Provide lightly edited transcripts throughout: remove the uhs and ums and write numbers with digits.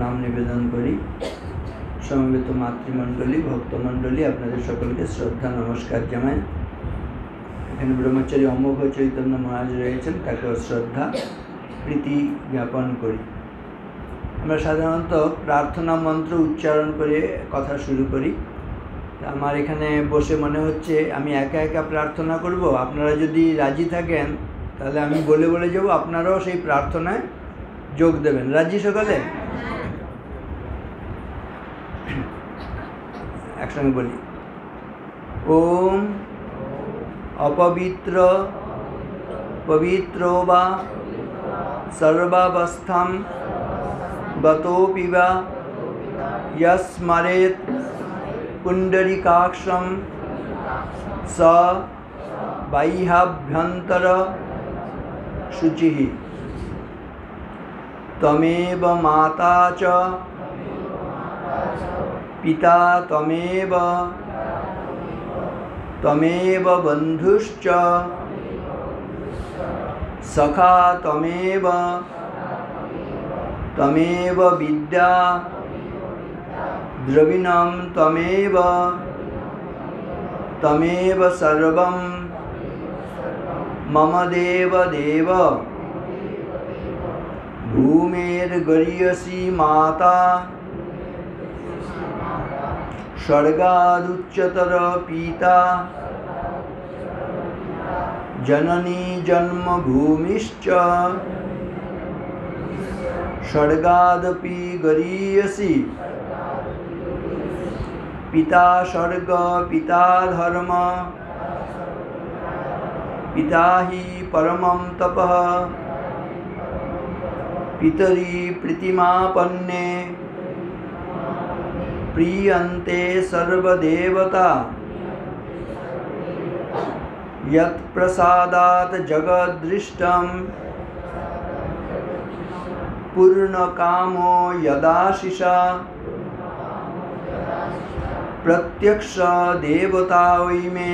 प्रणाम निवेदन करी। समवेत मातृमंडली भक्तमंडली आपनादेर सकलके श्रद्धा नमस्कार जानाई। एखाने ब्रह्मचारी अमोघ चैतन्य महाराज रयेछेन, ताके श्रद्धा प्रीति ज्ञापन करी। आमरा साधारणत प्रार्थना मंत्र उच्चारण करे कथा शुरू करी। आमार एखाने बसे मने होच्छे आमी एका एका प्रार्थना करब, आपनारा यदि राजी थाकेन ताहले आमी बोले बोले जाब, आपनाराओ सेई प्रार्थनाय जोग देबेन। राजी सकले? एकसंगे बोली। ओम अपवित्र पवित्रो वा सर्वावस्थां गतोऽपि वा यस्मरेत् पुंडरीकाक्षं स बाह्याभ्यंतर शुचिः। तमेव माता च पिता तमेव तमेव बंधुश्च सखा तमेव तमेव विद्या द्रविणं तमेव तमेव सर्वं मम देव देव। भूमेर्गरीयसी माता स्वर्गादुच्चतर पिता जननी जन्मभूमिश्च स्वर्गादपि गरीयसी। पिता स्वर्ग पिता धर्म पिता हि परमं तपः। पितरी प्रीतिमापन्ने प्रीयन्ते सर्वदेवता। यत्प्रसादात् जगद्दृष्टं पूर्णकामो यदाशिषा। प्रत्यक्ष देवता वै मे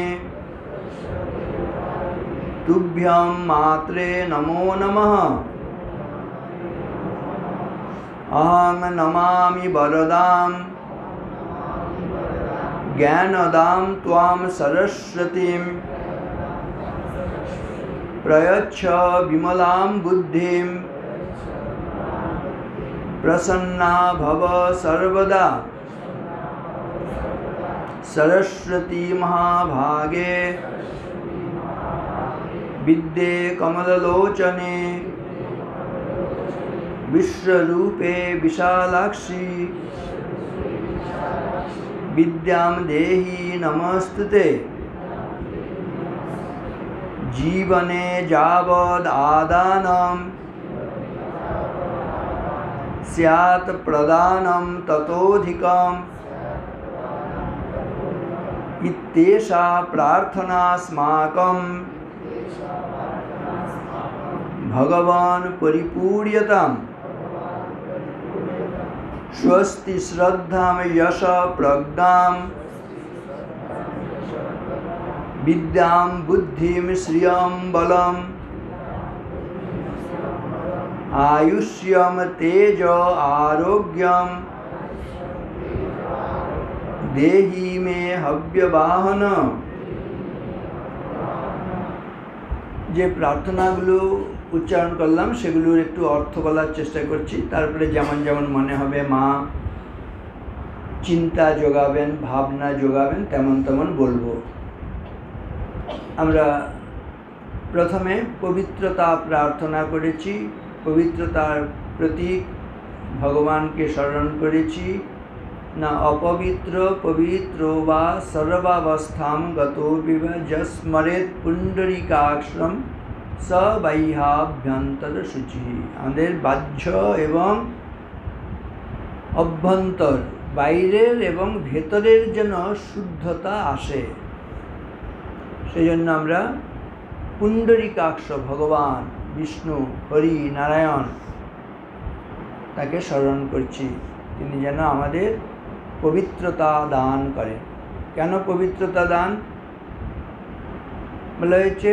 तुभ्यं मात्रे नमो नमः। अहं नमामि वरदां ज्ञानदां त्वां सरस्वतीं। प्रयच्छ विमलां बुद्धिं प्रसन्ना भव सर्वदा। सरस्वती महाभागे विद्ये कमललोचने। विश्वरूपे विशालाक्षी विद्यां देहि नमस्तुते। जीवने यावद् आदानं स्यात् प्रदानं ततोऽधिकम्। इत्येषा प्रार्थनास्माकं भगवान् परिपूर्यताम्। स्वस्ति श्रद्धां यश प्रज्ञां विद्यां बुद्धिं श्रियं बलम्। आयुष्यं तेज आरोग्यं देहि मे हव्यवाहन। जे प्रार्थनागुलो उच्चारण करलाम सेगुलोर एकटू अर्थ बलार चेष्टा करछि। तारपरे जेमन जेमन मने हबे मा चिंता जोगाबेन भावना जोगाबेन तेमन तेमन बोलबो। आमरा प्रथमे पवित्रता प्रार्थना करेछि। पवित्रतार प्रतीक भगवान के शरण करेछि। ना अपवित्र पवित्रो वा सर्वावस्थां गतोऽपि वा यस्मरेत् पुंडरीकाक्षं स बाह्याभ्यंतर शुचिः। आमादेर बाह्य एवं अभ्यंतर बाइरेर एवं भेतरेर जेन शुद्धता आसे सेजন্য আমরা पुंडरीकाक्ष भगवान विष्णु हरि नारायण ताके शरण करछि। तिनि जेन आमादेर पवित्रता दान करें। केन पवित्रता दान বলা হয়েছে?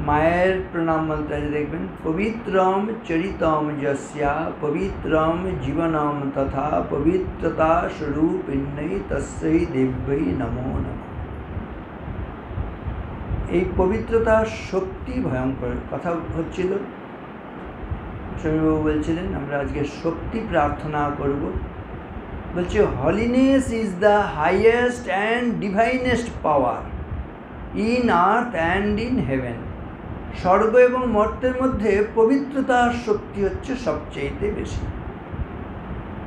মায়ের প্রণাম মন্ত্র আছে দেখবেন, পবিত্রম চরিতম যস্যা পবিত্রম জীবনম তথা পবিত্রতা স্বরূপিণ্যৈ তস্যৈ দেব্যৈ নমো নমঃ। এই পবিত্রতার শক্তি ভয়ঙ্কর। কথা হচ্ছিল, স্বামীবাবু বলছিলেন আমরা আজকে শক্তি প্রার্থনা করব। বলছে holiness is the highest and divinest power in earth and in heaven. স্বর্গ এবং মর্তের মধ্যে পবিত্রতার শক্তি হচ্ছে সবচেয়ে বেশি।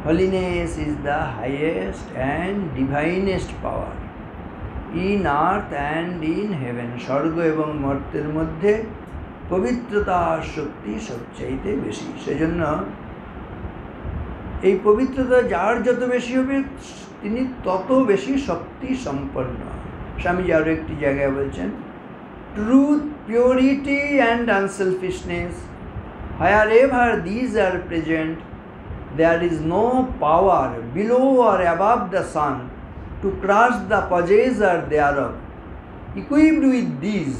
Holiness is the highest and divinest power in earth and in heaven. স্বর্গ এবং মর্তের মধ্যে পবিত্রতার শক্তি সবচাইতে বেশি। সেজন্য এই পবিত্রতা যার যত বেশি হবে তিনি তত বেশি শক্তি সম্পন্ন। স্বামীজি আরও একটি জায়গায় বলছেন, truth, purity and unselfishness, wherever these are present, there is no power below or above the sun to crush the possessor thereof. Equipped with these,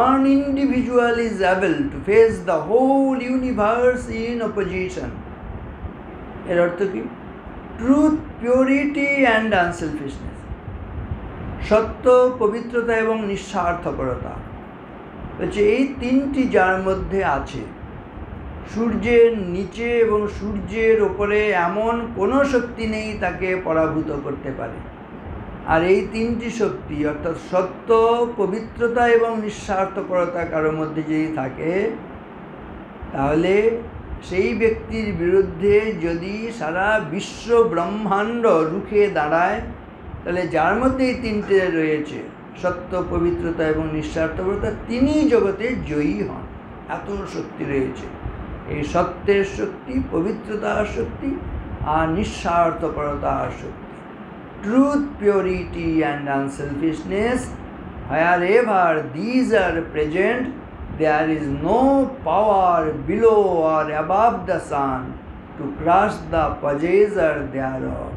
one individual is able to face the whole universe in opposition. এর অর্থ কি? Truth, purity and unselfishness, সত্য, পবিত্রতা এবং নিঃস্বার্থপরতা। বলছে এই তিনটি যার মধ্যে আছে, সূর্যের নিচে এবং সূর্যের ওপরে এমন কোনো শক্তি নেই তাকে পরাভূত করতে পারে। আর এই তিনটি শক্তি অর্থাৎ সত্য, পবিত্রতা এবং নিঃস্বার্থপরতা কারোর মধ্যে যদি থাকে, তাহলে সেই ব্যক্তির বিরুদ্ধে যদি সারা বিশ্ব ব্রহ্মাণ্ড রুখে দাঁড়ায়, তাহলে যার মধ্যে এই তিনটে রয়েছে, সত্য, পবিত্রতা এবং নিঃস্বার্থপরতা, তিনি জগতে জয়ী হন। এত শক্তি রয়েছে। এই সত্যের শক্তি, পবিত্রতার শক্তি আর নিঃস্বার্থপরতার শক্তি। Truth, purity and unselfishness, wherever these are present, there is no power below or above the sun to crush the possessor thereof.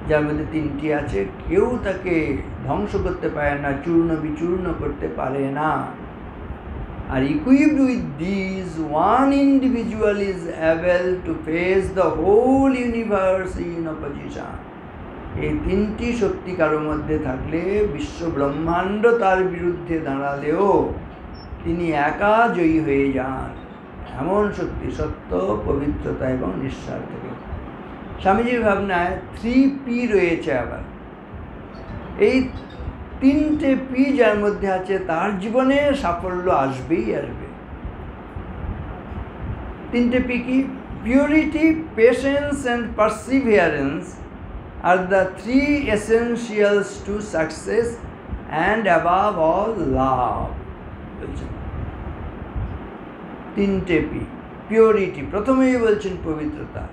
যার মধ্যে তিনটি আছে, কেউ তাকে ধ্বংস করতে পারে না, চূর্ণ বিচূর্ণ করতে পারে না। আর equipped with these, one individual is able to face the whole universe in opposition. এই তিনটি শক্তি কারোর মধ্যে থাকলে বিশ্ব ব্রহ্মাণ্ড তার বিরুদ্ধে দাঁড়ালেও তিনি একা জয়ী হয়ে যান। এমন শক্তি, সত্য, পবিত্রতা এবং নিঃস্বার্থতা। স্বামীজির ভাবনায় 3P রয়েছে। আবার এই তিনটে পি যার মধ্যে আছে তার জীবনে সাফল্য আসবেই আসবে। তিনটে পি কি? Purity, patience and perseverance are the three essentials to success and above all love. তিনটে পি। পিওরিটি প্রথমেই বলছেন পবিত্রতা,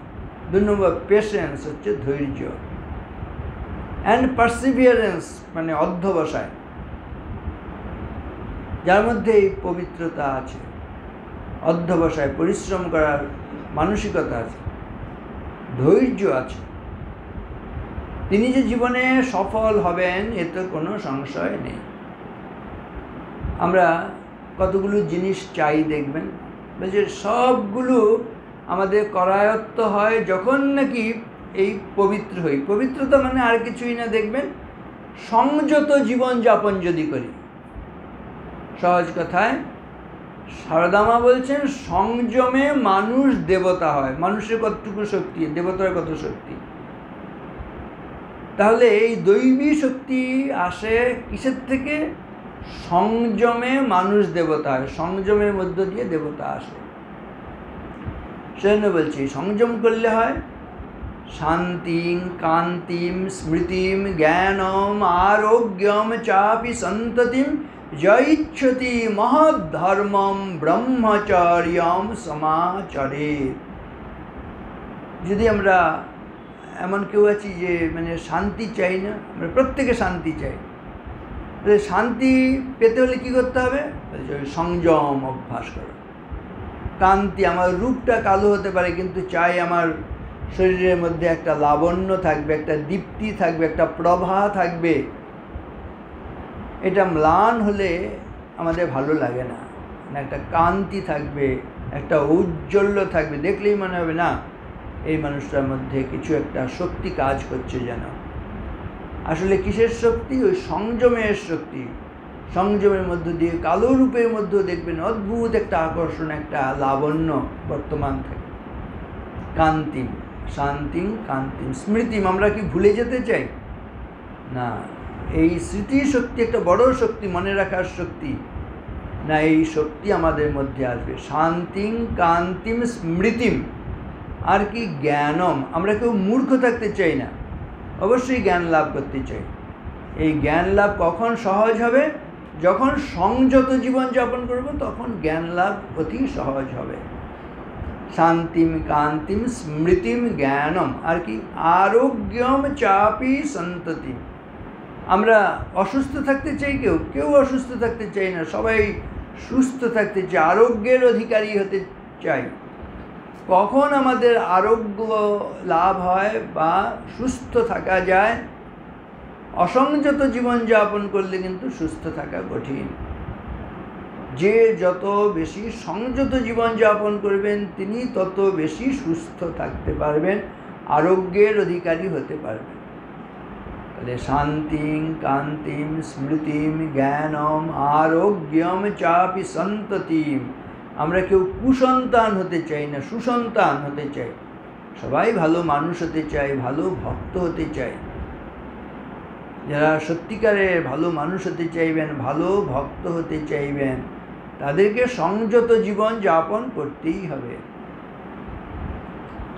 2 নম্বর পেশেন্স হচ্ছে ধৈর্য, অ্যান্ড পারসিভিয়ারেন্স মানে অধ্যবসায়। যার মধ্যে এই পবিত্রতা আছে, অধ্যবসায়, পরিশ্রম করার মানসিকতা আছে, ধৈর্য আছে, তিনি যে জীবনে সফল হবেন এতে কোনো সংশয় নেই। আমরা কতগুলো জিনিস চাই দেখবেন, বলছে সবগুলো আমাদের করায়ত্ত হয় যখন নাকি এই পবিত্র হই। পবিত্রতা মানে আর কিছুই না, দেখবেন সংযত জীবনযাপন যদি করি। সহজ কথায় সারদামা বলছেন সংযমে মানুষ দেবতা হয়। মানুষের কতটুকু শক্তি, দেবতার কত শক্তি। তাহলে এই দৈবী শক্তি আসে কিসের থেকে? সংযমে মানুষ দেবতা হয়, সংযমের মধ্য দিয়ে দেবতা আসে। সেজন্য বলছি সংযম করলে হয় শান্তিং, কান্তিম, স্মৃতিম, জ্ঞানম, আরোগ্যম চাপি সন্ততিম জয়িচ্ছতি মহদ্ধর্মম ব্রহ্মচর্যম সমাচরে। যদি আমরা এমন কেউ আছি যে মানে শান্তি চাই না, আমরা প্রত্যেকে শান্তি চাই, শান্তি পেতে হলে কী করতে হবে? সংযম অভ্যাস করো। কান্তি, আমার রূপটা কালো হতে পারে কিন্তু চাই আমার শরীরের মধ্যে একটা লাবণ্য থাকবে, একটা দীপ্তি থাকবে, একটা প্রভা থাকবে। এটা ম্লান হলে আমাদের ভালো লাগে না, একটা কান্তি থাকবে, একটা ঔজ্জ্বল্য থাকবে, দেখলেই মনে হবে না এই মানুষটার মধ্যে কিছু একটা শক্তি কাজ করছে যেন। আসলে কিসের শক্তি? ওই সংযমের শক্তি। সংযমের মধ্য দিয়ে কালো রূপের মধ্যেও দেখবেন অদ্ভুত একটা আকর্ষণ, একটা লাবণ্য বর্তমান থাকে। কান্তিম, শান্তিম, কান্তিম, স্মৃতিম। আমরা কি ভুলে যেতে চাই? না, এই স্মৃতি শক্তি একটা বড় শক্তি, মনে রাখার শক্তি। না, এই শক্তি আমাদের মধ্যে আসবে। শান্তিম, কান্তিম, স্মৃতিম। আর কি? জ্ঞানম। আমরা কেউ মূর্খ থাকতে চাই না, অবশ্যই জ্ঞান লাভ করতে চাই। এই জ্ঞান লাভ কখন সহজ হবে? যখন সংযত জীবন যাপন করব, তখন জ্ঞান লাভ অতি সহজ হবে। শান্তিম, কান্তিম, স্মৃতিম, জ্ঞানম। আর কি? আরোগ্যম চাপি সন্ততিম। আমরা অসুস্থ থাকতে চাই, কেউ অসুস্থ থাকতে চাই না, সবাই সুস্থ থাকতে চাই, আরোগ্যের অধিকারী হতে চাই। কখন আমাদের আরোগ্য লাভ হয় বা সুস্থ থাকা যায়? অসংযত জীবনযাপন করলে কিন্তু সুস্থ থাকা কঠিন। যে যত বেশি সংযত জীবনযাপন করবেন, তিনি তত বেশি সুস্থ থাকতে পারবেন, আরোগ্যের অধিকারী হতে পারবেন। তাহলে শান্তিং, কান্তিম, স্মৃতিম, জ্ঞানম, আরোগ্যম চাপি সন্ততিম। আমরা কেউ কুসন্তান হতে চাই না, সুসন্তান হতে চাই। সবাই ভালো মানুষ হতে চাই, ভালো ভক্ত হতে চাই। যারা সত্যিকারের ভালো মানুষ হতে চাইবেন, ভালো ভক্ত হতে চাইবেন, তাদেরকে সংযত জীবন যাপন করতেই হবে।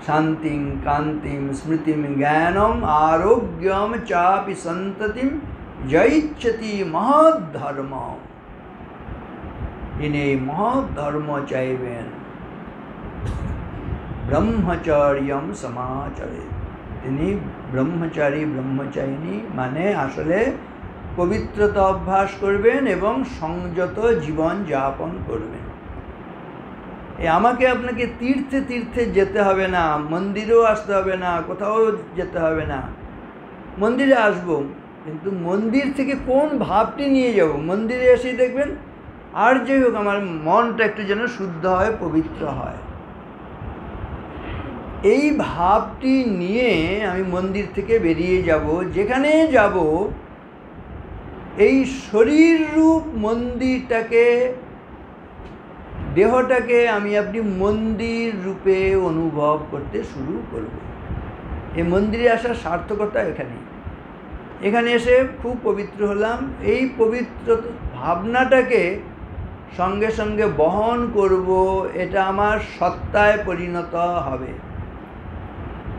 শান্তিং, কান্তিম, স্মৃতিম, জ্ঞানম, আরোগ্যম চাপি সন্ততিম যৈচ্ছতি মহৎ ধর্ম। যিনি মহৎ ধর্ম চাইবেন, ব্রহ্মচর্যম সমাচরে, তিনি ব্রহ্মচারী, ব্রহ্মচারিণী মানে আসলে পবিত্রতা অভ্যাস করবেন এবং সংযত জীবন যাপন করবেন। আমাকে আপনাকে তীর্থে তীর্থে যেতে হবে না, মন্দিরেও আসতে হবে না, কোথাও যেতে হবে না। মন্দিরে আসব, কিন্তু মন্দির থেকে কোন ভাবটি নিয়ে যাব? মন্দিরে এসেই দেখবেন আর যাই হোক আমার মনটা একটু যেন শুদ্ধ হয়, পবিত্র হয়। এই ভাবটি নিয়ে আমি মন্দির থেকে বেরিয়ে যাব। যেখানে যাব, এই শরীর রূপ মন্দিরটাকে, দেহটাকে আমি আপনি মন্দির রূপে অনুভব করতে শুরু করব। এই মন্দিরে আসার সার্থকতা এখানে এসে খুব পবিত্র হলাম। এই পবিত্র ভাবনাটাকে সঙ্গে সঙ্গে বহন করব, এটা আমার সত্তায় পরিণত হবে।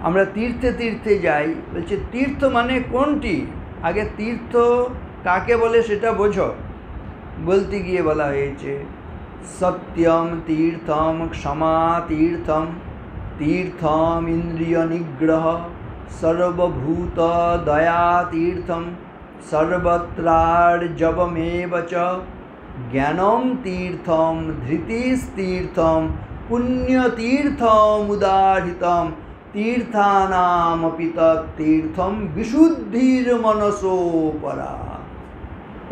আমরা তীর্থে তীর্থে যাই, বলছে তীর্থ মানে কোনটি? আগে তীর্থ কাকে বলে সেটা বোঝো। বলতে গিয়ে বলা হয়েছে সত্যম তীর্থম, ক্ষমা তীর্থম, তীর্থম ইন্দ্রিয় নিগ্রহ, সর্বভূত দয়া তীর্থম, সর্বত্রার্জবমেব চ, জ্ঞানম তীর্থম, ধৃতিস্তীর্থম, পুণ্যতীর্থম উদাহৃতম, তীর্থানামপি তত্তীর্থম বিশুদ্ধির মনসো পরা।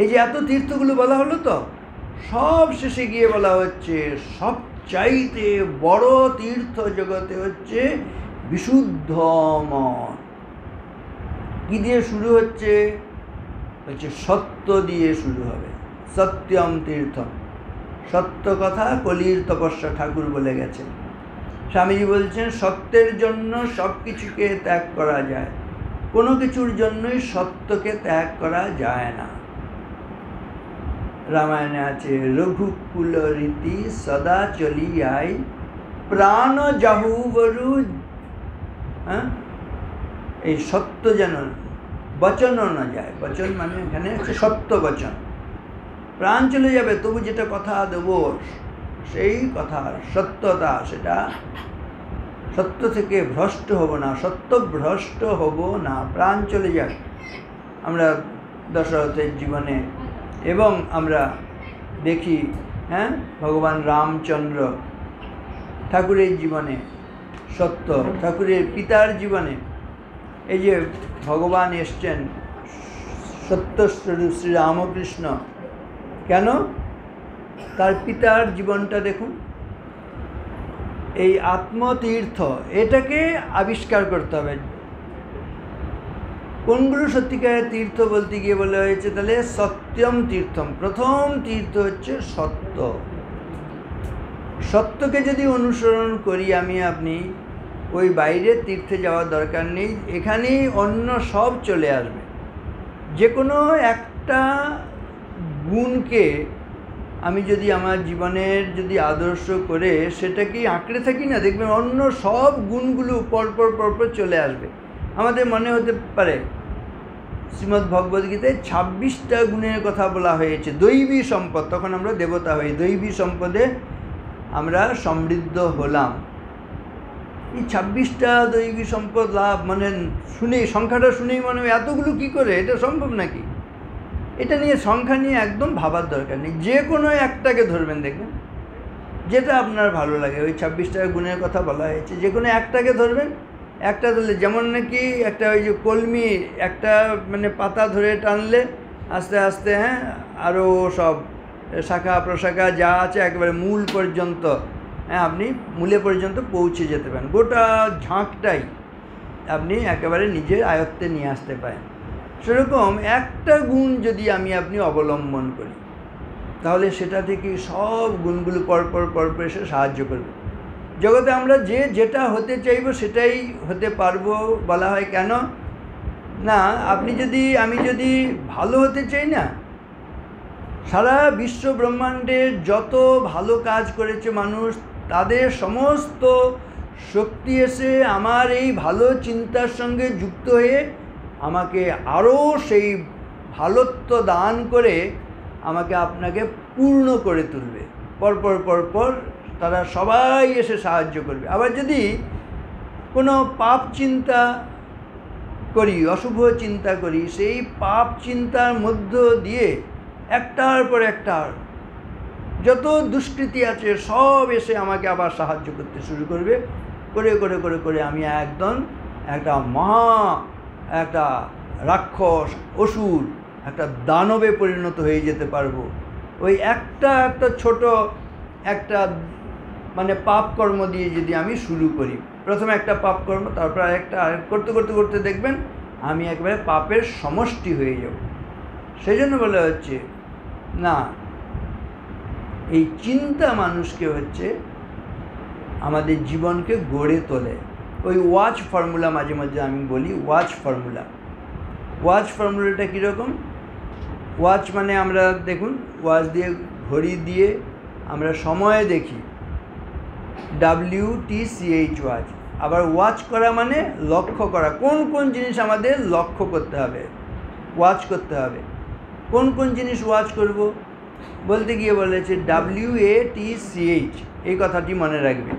এই যে এত তীর্থগুলো বলা হলো, তো সব শেষে গিয়ে বলা হচ্ছে সবচাইতে বড় তীর্থ জগতে হচ্ছে বিশুদ্ধ মন। কি দিয়ে শুরু হচ্ছে? বলছে সত্য দিয়ে শুরু হবে। সত্যম তীর্থম, সত্য কথা কলির তপস্যা, ঠাকুর বলে গেছেন। স্বামীজি বলছেন সত্যের জন্য সব কিছুকে ত্যাগ করা যায়, কোনো কিছুর জন্যই সত্যকে ত্যাগ করা যায় না। রামায়ণে আছে রঘুকুল রীতি সদা চলিয়াই, প্রাণ যাহুবরু। এই সত্য যেন বচনও না যায়। বচন মানে এখানে হচ্ছে সত্য বচন। প্রাণ চলে যাবে, তবু যেটা কথা দেব সেই কথা সত্যতা, সেটা সত্য থেকে ভ্রষ্ট হব না, সত্য ভ্রষ্ট হব না। প্রাণ চলে যাক। আমরা দশরথের জীবনে এবং আমরা দেখি ভগবান রামচন্দ্র ঠাকুরের জীবনে, সত্য ঠাকুরের পিতার জীবনে, এই যে ভগবান এসছেন সত্যস্বরূপ শ্রীরামকৃষ্ণ, কেন? তার পিতার জীবনটা দেখুন। এই আত্মতীর্থ এটাকে আবিষ্কার করতে হবে। কোনগুলো সত্যিকারের তীর্থ বলতে গিয়ে বলা হয়েছে তাহলে সত্যম তীর্থম, প্রথম তীর্থ হচ্ছে সত্য। সত্যকে যদি অনুসরণ করি আমি আপনি, ওই বাইরের তীর্থে যাওয়ার দরকার নেই, এখানেই অন্য সব চলে আসবে। যে কোনো একটা গুণকে আমি যদি আমার জীবনের যদি আদর্শ করে সেটাকেই আঁকড়ে থাকি না, দেখবেন অন্য সব গুণগুলো পরপর পরপর চলে আসবে। আমাদের মনে হতে পারে শ্রীমদ্ ভগবদ্গীতায় 26টা গুণের কথা বলা হয়েছে। দৈবী সম্পদ, তখন আমরা দেবতা হই, দৈবী সম্পদে আমরা সমৃদ্ধ হলাম। এই 26টা দৈবী সম্পদ লাভ মানে শুনেই, সংখ্যাটা শুনেই মনে হয় এতগুলো কী করে, এটা সম্ভব নাকি? এটা নিয়ে সংখ্যা নিয়ে একদম ভাবার দরকার নেই। যে কোনো একটাকে ধরবেন, দেখবেন যেটা আপনার ভালো লাগে। ওই 26টা গুণের কথা বলা হয়েছে, যে কোনো একটাকে ধরবেন। একটা ধরলে যেমন নাকি একটা ওই যে কলমি একটা মানে পাতা ধরে টানলে আস্তে আস্তে আরও সব শাখা প্রশাখা যা আছে একেবারে মূল পর্যন্ত আপনি মূলে পর্যন্ত পৌঁছে যেতে পারেন। গোটা ঝাঁকটাই আপনি একেবারে নিজের আয়ত্তে নিয়ে আসতে পারেন। সেরকম একটা গুণ যদি আমি আপনি অবলম্বন করি, তাহলে সেটা থেকে সব গুণগুলো পরপর পরপর এসে সাহায্য করবে। জগতে আমরা যে যেটা হতে চাইব সেটাই হতে পারবো বলা হয় কেন না? আমি যদি ভালো হতে চাই না, সারা বিশ্ব ব্রহ্মাণ্ডের যত ভালো কাজ করেছে মানুষ, তাদের সমস্ত শক্তি এসে আমার এই ভালো চিন্তার সঙ্গে যুক্ত হয়ে আমাকে আরও সেই ভালোত্ব দান করে আমাকে আপনাকে পূর্ণ করে তুলবে। পরপর পরপর তারা সবাই এসে সাহায্য করবে। আবার যদি কোনো পাপ চিন্তা করি, অশুভ চিন্তা করি, সেই পাপ চিন্তার মধ্য দিয়ে একটার পর একটা যত দুষ্কৃতি আছে সব এসে আমাকে আবার সাহায্য করতে শুরু করবে। করে করে করে করে আমি একদম একটা রাক্ষস, অসুর, একটা দানবে পরিণত হয়ে যেতে পারবো। ওই একটা ছোট একটা মানে পাপ কর্ম দিয়ে যদি আমি শুরু করি, প্রথমে একটা পাপ কর্ম, তারপর আরেকটা করতে করতে করতে দেখবেন আমি একবারে পাপের সমষ্টি হয়ে যাব। সেই জন্য বলা হচ্ছে না, এই চিন্তা মানুষকে হচ্ছে আমাদের জীবনকে গড়ে তোলে। ওই ওয়াচ ফর্মুলা মাঝে মাঝে আমি বলি, ওয়াচ ফর্মুলাটা কীরকম? ওয়াচ মানে আমরা দেখুন, ওয়াচ দিয়ে ঘড়ি দিয়ে আমরা সময় দেখি, WTCH ওয়াচ। আবার ওয়াচ করা মানে লক্ষ্য করা, কোন কোন জিনিস আমাদের লক্ষ্য করতে হবে, ওয়াচ করতে হবে। কোন কোন জিনিস ওয়াচ করব বলতে গিয়ে বলেছে WATCH, এই কথাটি মনে রাখবে।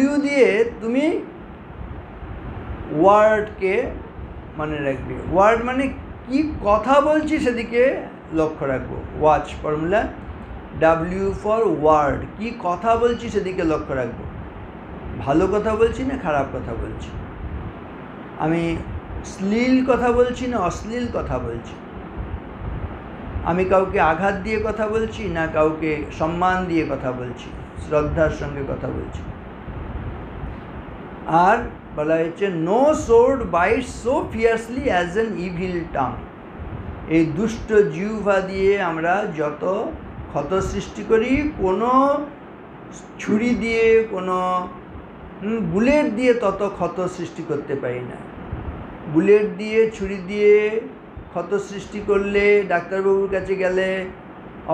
W দিয়ে তুমি ওয়ার্ডকে মনে রাখবে। ওয়ার্ড মানে কি কথা বলছি সেদিকে লক্ষ্য রাখবো। Watch formula, W for word, কি কথা বলছি সেদিকে লক্ষ্য রাখবো। ভালো কথা বলছি না খারাপ কথা বলছি, আমি শ্লীল কথা বলছি না অশ্লীল কথা বলছি, আমি কাউকে আঘাত দিয়ে কথা বলছি না কাউকে সম্মান দিয়ে কথা বলছি, শ্রদ্ধার সঙ্গে কথা বলছি। আর বলা হয়েছে no sword bite so fiercely as an evil tongue. এই দুষ্ট জিহ্বা দিয়ে আমরা যত ক্ষত সৃষ্টি করি, কোনো ছুরি দিয়ে কোনো বুলেট দিয়ে তত ক্ষত সৃষ্টি করতে পারি না। বুলেট দিয়ে ছুরি দিয়ে ক্ষত সৃষ্টি করলে ডাক্তারবাবুর কাছে গেলে,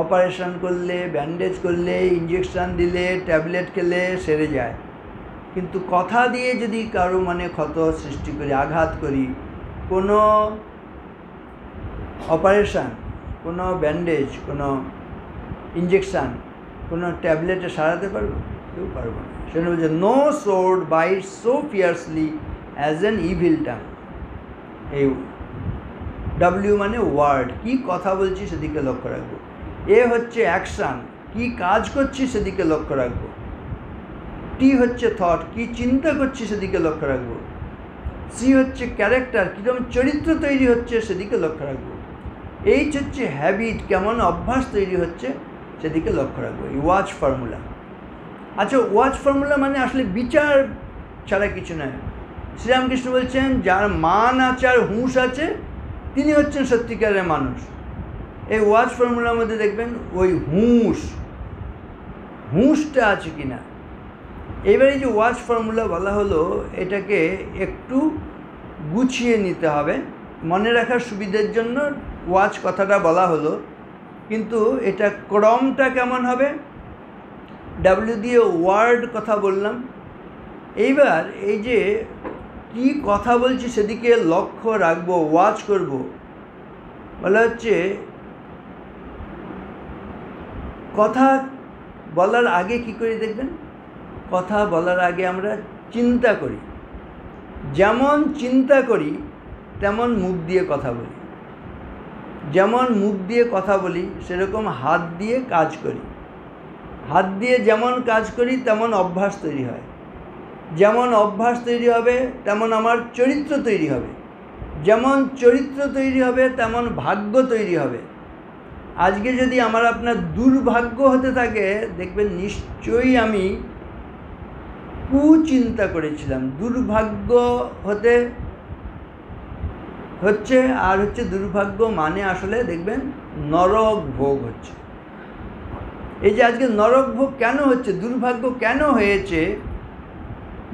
অপারেশন করলে, ব্যান্ডেজ করলে, ইঞ্জেকশান দিলে, ট্যাবলেট খেলে সেরে যায়। কিন্তু কথা দিয়ে যদি কারো মানে ক্ষত সৃষ্টি করি, আঘাত করি, কোনো অপারেশান, কোনো ব্যান্ডেজ, কোনো ইঞ্জেকশান, কোনো ট্যাবলেটে সারাতে পারবো? কেউ পারবো না। সেটা বলছে no sword bite so fiercely as an evil tongue. এই W মানে ওয়ার্ড, কি কথা বলছি সেদিকে লক্ষ্য রাখবো। এ হচ্ছে অ্যাকশান, কি কাজ করছি সেদিকে লক্ষ্য রাখবো। T হচ্ছে থট, কি চিন্তা করছি সেদিকে লক্ষ্য রাখবো। C হচ্ছে ক্যারেক্টার, কীরকম চরিত্র তৈরি হচ্ছে সেদিকে লক্ষ্য রাখবো। H হচ্ছে হ্যাবিট, কেমন অভ্যাস তৈরি হচ্ছে সেদিকে লক্ষ্য রাখবো। এই ওয়াচ ফর্মুলা। আচ্ছা, ওয়াচ ফর্মুলা মানে আসলে বিচার ছাড়া কিছু নয়। শ্রীরামকৃষ্ণ বলছেন, যার মান আচার হুঁশ আছে তিনি হচ্ছেন সত্যিকারের মানুষ। এই ওয়াচ ফর্মুলার মধ্যে দেখবেন ওই হুঁশটা আছে কি না। এবারে যে ওয়াচ ফর্মুলা বলা হলো, এটাকে একটু গুছিয়ে নিতে হবে। মনে রাখার সুবিধার জন্য ওয়াচ কথাটা বলা হলো, কিন্তু এটা ক্রমটা কেমন হবে, ডাব্লিউ দিয়ে ওয়ার্ড কথা বললাম। এইবার এই যে কি কথা বলছি সেদিকে লক্ষ্য রাখবো, ওয়াচ করব। বলা হচ্ছে কথা বলার আগে কি করি দেখবেন, কথা বলার আগে আমরা চিন্তা করি। যেমন চিন্তা করি তেমন মুখ দিয়ে কথা বলি, যেমন মুখ দিয়ে কথা বলি সেরকম হাত দিয়ে কাজ করি। হাত দিয়ে যেমন কাজ করি তেমন অভ্যাস তৈরি হয়, যেমন অভ্যাস তৈরি হবে তেমন আমার চরিত্র তৈরি হবে, যেমন চরিত্র তৈরি হবে তেমন ভাগ্য তৈরি হবে। আজকে যদি আমার আপনার দুর্ভাগ্য হতে থাকে, দেখবেন নিশ্চয়ই আমি কুচিন্তা করেছিলাম। দুর্ভাগ্য হচ্ছে আর হচ্ছে দুর্ভাগ্য মানে আসলে দেখবেন নরক ভোগ হচ্ছে। এই যে আজকে নরক ভোগ কেন হচ্ছে, দুর্ভাগ্য কেন হয়েছে,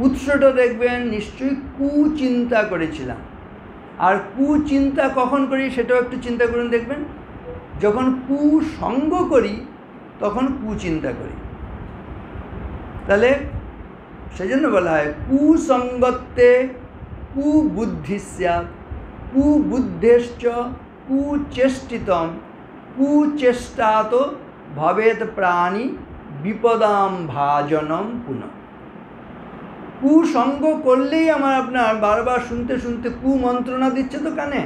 উৎসটা দেখবেন নিশ্চয়ই কুচিন্তা করেছিলাম। আর কুচিন্তা কখন করি সেটাও একটু চিন্তা করুন, দেখবেন যখন কুসঙ্গ করি তখন কুচিন্তা করি। তাহলে সেজন্য বলা হয় কুসঙ্গত্বে কুবুদ্ধি স্যাৎ, কুবুদ্ধেশ্চ কুচেষ্টিতম, কুচেষ্টাত ভবেত প্রাণী বিপদাম ভাজনম পুনঃ। কুসঙ্গ করলেই আমার আপনার বারবার শুনতে শুনতে কুমন্ত্রণা দিচ্ছে তো কানে,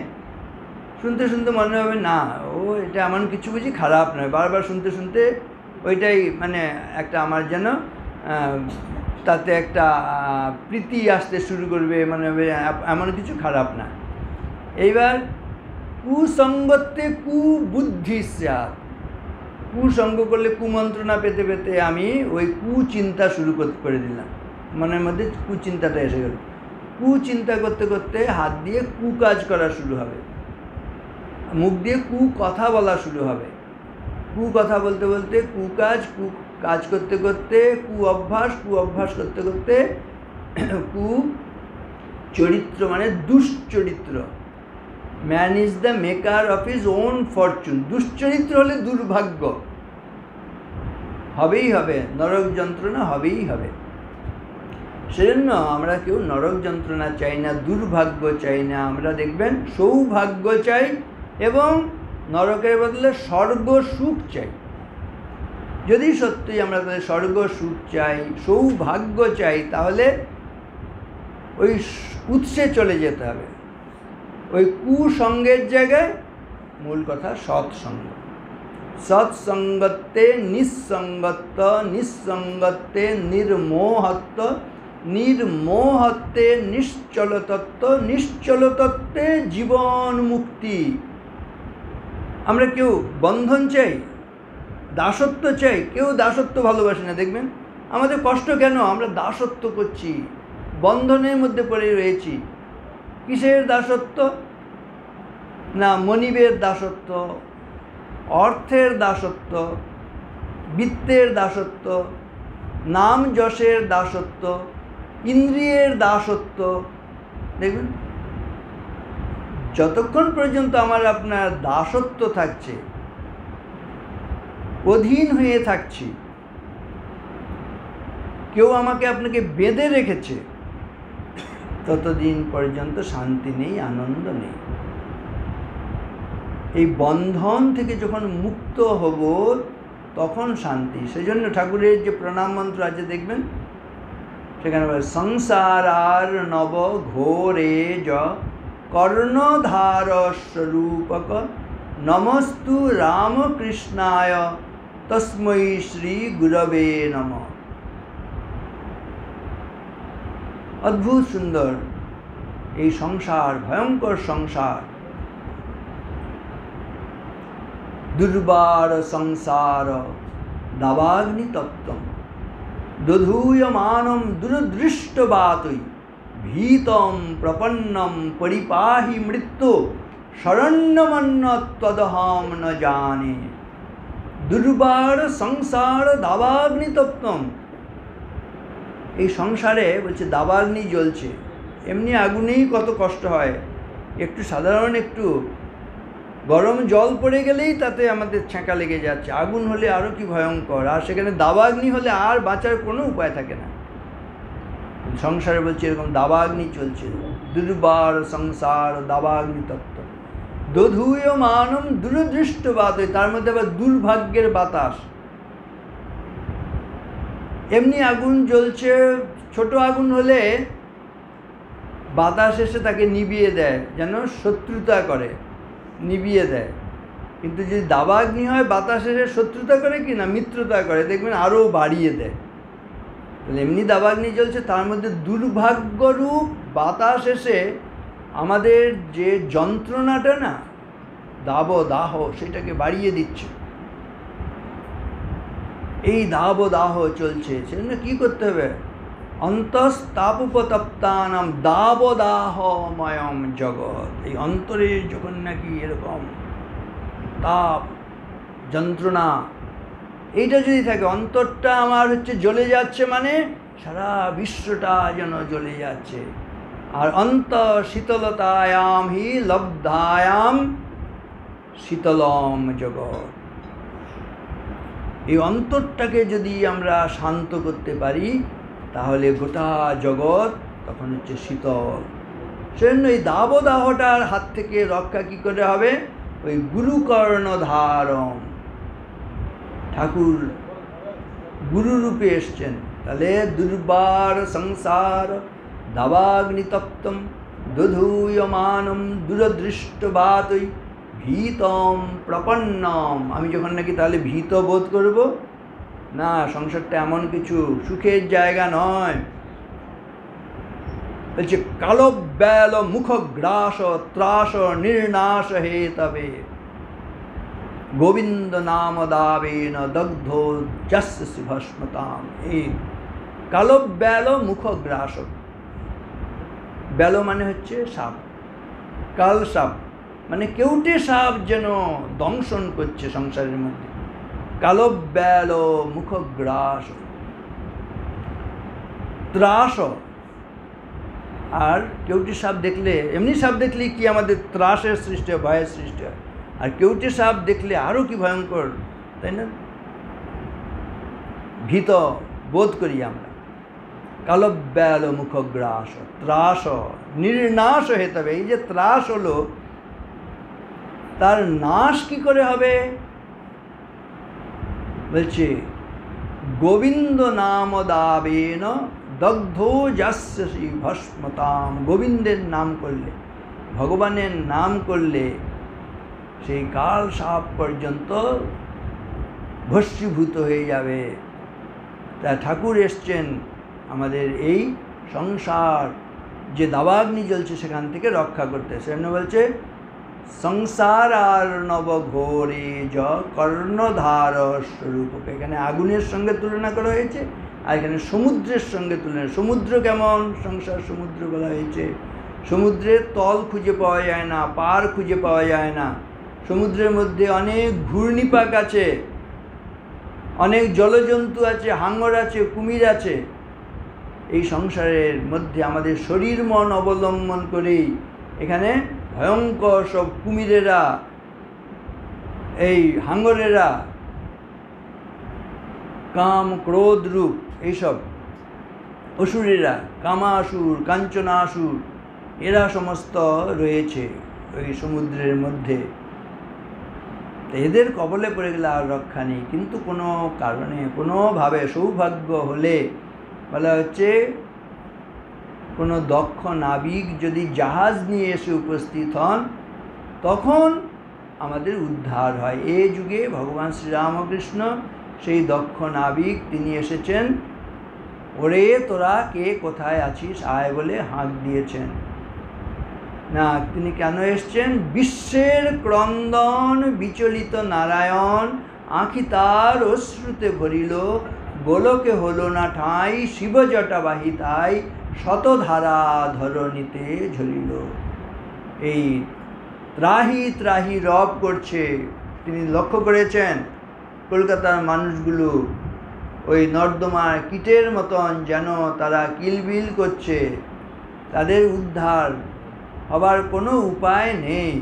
শুনতে শুনতে মনে হবে না ও এটা এমন কিছু বুঝি খারাপ নয়। বারবার শুনতে শুনতে ওইটাই মানে একটা আমার যেন তাতে একটা প্রীতি আসতে শুরু করবে, মনে হবে এমন কিছু খারাপ না। এইবার কুসঙ্গত্বে কুবুদ্ধি স্যাৎ, কুসঙ্গ করলে কুমন্ত্রণা পেতে পেতে আমি ওই কুচিন্তা শুরু করে দিলাম, মনের মধ্যে কুচিন্তাটা এসে গেল। কুচিন্তা করতে করতে হাত দিয়ে কুকাজ করা শুরু হবে, মুখ দিয়ে কথা বলা শুরু হবে। কথা বলতে বলতে কাজ করতে করতে অভ্যাস করতে করতে চরিত্র মানে দুশ্চরিত্র। Man is the maker of his own fortune. দুশ্চরিত্র হলে দুর্ভাগ্য হবেই হবে, নরক যন্ত্রণা হবেই হবে। সেজন্য আমরা কেউ নরক যন্ত্রণা চাই না, দুর্ভাগ্য চাই না। আমরা দেখবেন সৌভাগ্য চাই এবং নরকের বদলে স্বর্গ সুখ চাই। যদি সত্যিই আমরা তাদের স্বর্গ সুখ চাই, সৌভাগ্য চাই, তাহলে ওই উৎসে চলে যেতে হবে। ওই কুসঙ্গের জায়গায় মূল কথা সৎসঙ্গ। সৎসঙ্গত্বে নিঃসঙ্গত্ব, নিঃসঙ্গত্বে নির্মোহত্ব, নির্মোহত্বে নিশ্চলতত্ত্ব, নিশ্চলতত্ত্বে জীবন মুক্তি। আমরা কেউ বন্ধন চাই, দাসত্ব চাই, কেউ দাসত্ব ভালোবাসি না। দেখবেন আমাদের কষ্ট কেন, আমরা দাসত্ব করছি, বন্ধনের মধ্যে পড়ে রয়েছি। কিসের দাসত্ব না, মনিবের দাসত্ব, অর্থের দাসত্ব, বিত্তের দাসত্ব, নাম যশের দাসত্ব, ইন্দ্রিয়ের দাসত্ব। দেখবেন যতক্ষণ পর্যন্ত আমার আপনার দাসত্ব থাকছে, অধীন হয়ে থাকছি, কেউ আমাকে আপনাকে বেঁধে রেখেছে, ততদিন পর্যন্ত শান্তি নেই, আনন্দ নেই। এই বন্ধন থেকে যখন মুক্ত হব তখন শান্তি। সেজন্য ঠাকুরের যে প্রণাম মন্ত্র আছে দেখবেন সেখানে বলে সংসারার নব ঘোরে য কর্ণধার স্বরূপক নমস্তু রামকৃষ্ণায় তস্मै শ্রী গুরবে নমঃ। অদ্ভুত সুন্দর এই সংসার, ভয়ঙ্কর সংসার, দুর্বার সংসার দাবাগ্নিতপ্তম দধূয়মানম দুরদৃষ্টবাতৈ ভীতম প্রপন্নম পরিপাহি মৃত্যু শরণ্যমন্ন তদহম ন জানে। দুর্বার সংসার দাবাগ্নিতপ্তম। এই সংসারে বলছে দাবাগ্নি জ্বলছে। এমনি আগুনেই কত কষ্ট হয়, একটু সাধারণ একটু গরম জল পড়ে গেলেই তাতে আমাদের ছ্যাঁকা লেগে যাচ্ছে, আগুন হলে আরও কি ভয়ঙ্কর, আর সেখানে দাবাগ্নি হলে আর বাঁচার কোনো উপায় থাকে না। সংসারে বলছে এরকম দাবাগ্নি চলছে। দুর্বার সংসার দাবাগ্নিতপ্ত দধূয়মানম দুরদৃষ্টবাত, তার মধ্যে আবার দুর্ভাগ্যের বাতাস। এমনি আগুন জ্বলছে, ছোট আগুন হলে বাতাস এসে তাকে নিভিয়ে দেয়, যেন শত্রুতা করে, নিভিয়ে দেয়। কিন্তু যদি দাবাগ্নি হয় বাতাস এসে শত্রুতা করে কি না, মিত্রতা করে, দেখবেন আরও বাড়িয়ে দেয়। তাহলে এমনি দাবাগ্নি জ্বলছে, তার মধ্যে দুর্ভাগ্যরূপ বাতাস এসে আমাদের যে যন্ত্রণাটা না, দাবদাহ, সেটাকে বাড়িয়ে দিচ্ছে। এই দাবদাহ চলছে, সেজন্য কী করতে হবে? অন্তস্তাপোপতপ্তানাম দাবদাহময়ম জগৎ। এই অন্তরে যখন নাকি এরকম তাপ যন্ত্রণা এইটা যদি থাকে, অন্তরটা আমার হচ্ছে জ্বলে যাচ্ছে, মানে সারা বিশ্বটা যেন জ্বলে যাচ্ছে। আর অন্ত শীতলতায়াম হি লব্ধায়াম শীতলম জগৎ। এই অন্তরটাকে যদি আমরা শান্ত করতে পারি, তাহলে গোটা জগৎ তখন হচ্ছে শীতল। সেজন্য এই দাবদাহটার হাত থেকে রক্ষা কী করে হবে? ওই গুরুকর্ণ ধারম, ঠাকুর গুরুরূপে এসছেন। তাহলে দুর্বার সংসার দাবাগ্নিতপ্তম দধূয়মানম দুরদৃষ্টবাতৈ ভীতম প্রপন্নম। আমি যখন নাকি তাহলে ভীত বোধ করব না, সংসারটা এমন কিছু সুখের জায়গা নয়। বলছে কালব্যাল মুখগ্রাস ত্রাস নির্নাশ হে তবে গোবিন্দ নাম দাবেন দগ্ধ যস্য ভস্মতাম। এই কালব্যাল মুখগ্রাস, ব্যাল মানে হচ্ছে সাপ, কাল সাপ মানে কেউটে সাপ যেন দংশন করছে সংসারের মধ্যে। কালব্যাল মুখগ্রাস ত্রাস। আর কেউটে সাপ দেখলে, এমনি সাপ দেখলেই কি আমাদের ত্রাসের সৃষ্টি হয়, ভয়ের সৃষ্টি হয়। আর কেউটে সাপ দেখলে আরও কি ভয়ঙ্কর, তাই না? ভীত বোধ করি আমরা। কালব্যাল মুখগ্রাস ত্রাস নির্নাশ হতে হবে। এই যে ত্রাস হলো, তার নাশ কি করে হবে? বলছে গোবিন্দ নাম দাবেন দগ্ধ যস্য ভস্মতাম। গোবিন্দের নাম করলে, ভগবানের নাম করলে সেই কাল সাপ পর্যন্ত ভস্মীভূত হয়ে যাবে। তা ঠাকুর এসছেন আমাদের এই সংসার যে দাবাগ্নি জ্বলছে সেখান থেকে রক্ষা করতে। সেজন্য বলছে সংসার আর নব ঘোরে য কর্ণধার স্বরূপকে। এখানে আগুনের সঙ্গে তুলনা করা হয়েছে, আর এখানে সমুদ্রের সঙ্গে তুলনা। সমুদ্র কেমন? সংসার সমুদ্র বলা হয়েছে। সমুদ্রের তল খুঁজে পাওয়া যায় না, পার খুঁজে পাওয়া যায় না। সমুদ্রের মধ্যে অনেক ঘূর্ণিপাক আছে, অনেক জলজন্তু আছে, হাঙর আছে, কুমির আছে। এই সংসারের মধ্যে আমাদের শরীর মন অবলম্বন করেই এখানে ভয়ঙ্কর সব কুমিরেরা, এই হাঙরেরা, কাম ক্রোধ রূপ এইসব অসুরেরা, কামাসুর কাঞ্চনাসুর, এরা সমস্ত রয়েছে ওই সমুদ্রের মধ্যে। এদের কবলে পড়ে গেলে আর রক্ষা নেই। কিন্তু কোনো কারণে, কোনোভাবে সৌভাগ্য হলে, বলা হচ্ছে কোনো দক্ষ নাবিক যদি জাহাজ নিয়ে এসে উপস্থিত হন, তখন আমাদের উদ্ধার হয়। এ যুগে ভগবান শ্রীরামকৃষ্ণ সেই দক্ষ নাবিক, তিনি এসেছেন। ওরে তোরা কে কোথায় আছিস আয় বলে হাঁক দিয়েছেন না। তিনি কেন এসছেন? বিশ্বের ক্রন্দন বিচলিত নারায়ণ আঁখি তার অশ্রুতে ভরিল, গোলকে হলো না ঠাঁই, শিবজটাবাহী তাই শতধারা ধরণীতে ঝরিল। এই ত্রাহি ত্রাহি রব করছে। তিনি লক্ষ্য করেছেন কলকাতার মানুষগুলো ওই নর্দমার কীটের মতন যেন তারা কিলবিল করছে, তাদের উদ্ধার হবার কোনো উপায় নেই।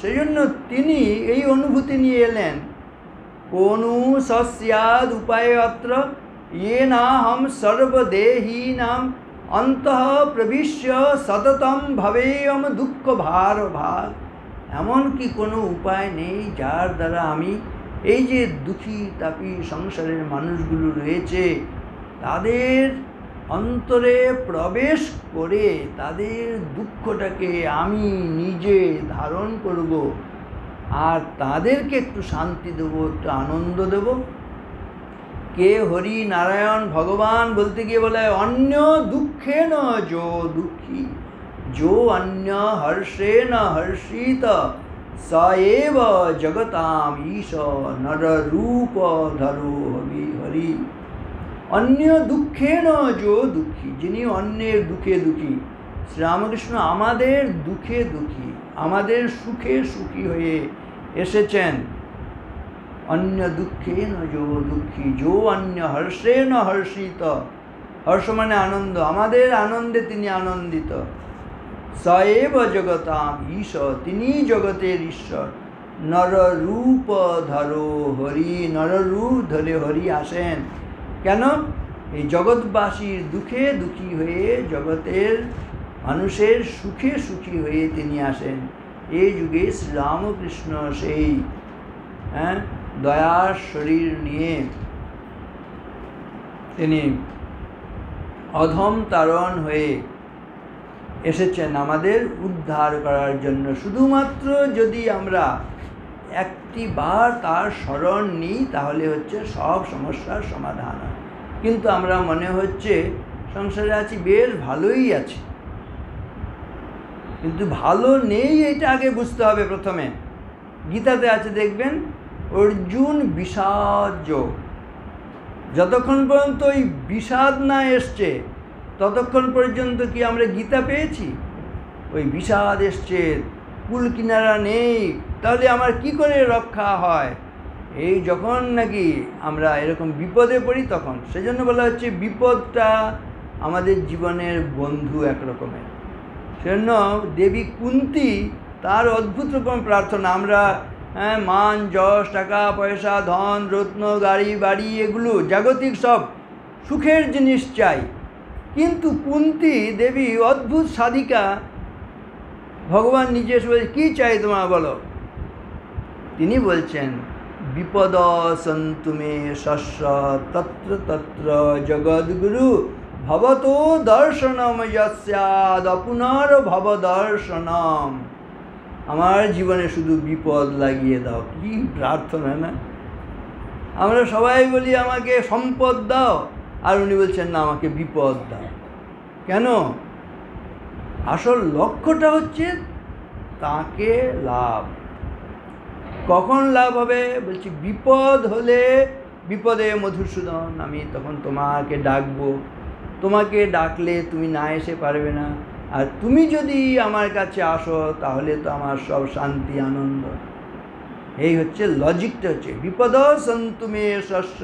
সেই জন্য তিনি এই অনুভূতি নিয়ে এলেন, কোনু সস্যাদ উপায় অত্র ইয়ে না হম সর্বদেহীনাম অন্তঃ প্রবিশ্য সততম ভবেয়ম দুঃখ ভার ভাগ। এমন কি কোনো উপায় নেই যার দ্বারা আমি এই যে দুঃখী তাপী সংসারের মানুষগুলো রয়েছে তাদের অন্তরে প্রবেশ করে তাদের দুঃখটাকে আমি নিজে ধারণ করব আর তাদেরকে একটু শান্তি দেবো, একটু আনন্দ দেব। কে হরি নারায়ণ ভগবান বলতে গিয়ে বলে অন্য দুঃখে ন যো দুঃখী, যো অন্য হর্ষে ন হর্ষিত, স এব জগতাম ঈশ নর রূপ ধরো হবি হরি। অন্য দুঃখে ন যো দুঃখী, যিনি অন্যের দুঃখে দুঃখী। শ্রীরামকৃষ্ণ আমাদের দুঃখে দুঃখী, আমাদের সুখে সুখী হয়ে এসেছেন। অন্য দুঃখে ন যো দুঃখী, যো অন্য হর্ষে ন হর্ষিত। হর্ষ মানে আনন্দ, আমাদের আনন্দে তিনি আনন্দিত। স এব জগতাম ঈশ, তিনি জগতের ঈশ্বর। নররূপ ধরো হরি, নররূপ ধরে হরি আসেন। কেন? এই জগৎবাসীর দুঃখে দুঃখী হয়ে, জগতের মানুষের সুখে সুখী হয়ে তিনি আসেন। এই যুগে শ্রীরামকৃষ্ণ সেই দয়ার শরীর নিয়ে তিনি অধম তারণ হয়ে এসেছেন আমাদের উদ্ধার করার জন্য। শুধুমাত্র যদি আমরা একটি বার তার শরণ নিই তাহলে হচ্ছে সব সমস্যার সমাধান। কিন্তু আমরা মনে হচ্ছে সংসারে আছি, বেশ ভালোই আছি, কিন্তু ভালো নেই এটা আগে বুঝতে হবে প্রথমে। গীতাতে আছে দেখবেন, অর্জুন বিষাদ যোগ। যতক্ষণ পর্যন্ত ওই বিষাদ না এসছে ততক্ষণ পর্যন্ত কি আমরা গীতা পেয়েছি? ওই বিষাদ এসছে, কুল কিনারা নেই, তাহলে আমার কি করে রক্ষা হয়? এই যখন নাকি আমরা এরকম বিপদে পড়ি তখন। সেজন্য বলা হচ্ছে বিপদটা আমাদের জীবনের বন্ধু এক রকমের। সেজন্য দেবী কুন্তী তার অদ্ভুত রকম প্রার্থনা। আমরা মান যশ টাকা পয়সা ধন রত্ন গাড়ি বাড়ি এগুলো জাগতিক সব সুখের জিনিস চাই, কিন্তু কুন্তী দেবী অদ্ভুত সাধিকা, ভগবান নিজে এসে বলছে কী চাই তোমার বলো? তিনি বলছেন বিপদ সন্তু মে শস্য তত্র তত্র জগদ্গুরু ভবতো দর্শনম যস্যাদ অপুনর ভব দর্শনম। আমার জীবনে শুধু বিপদ লাগিয়ে দাও। কি প্রার্থনা না! আমরা সবাই বলি আমাকে সম্পদ দাও, আর উনি বলছেন না আমাকে বিপদ দাও। কেন? আসল লক্ষ্যটা হচ্ছে তাকে লাভ। কখন লাভ হবে? বলছি বিপদ হলে, বিপদে মধুসূদন আমি তখন তোমাকে ডাকবো, তোমাকে ডাকলে তুমি না এসে পারবে না, আর তুমি যদি আমার কাছে আসো তাহলে তো আমার সব শান্তি আনন্দ। এই হচ্ছে লজিকটা, হচ্ছে বিপদ সন্তু মে শস্য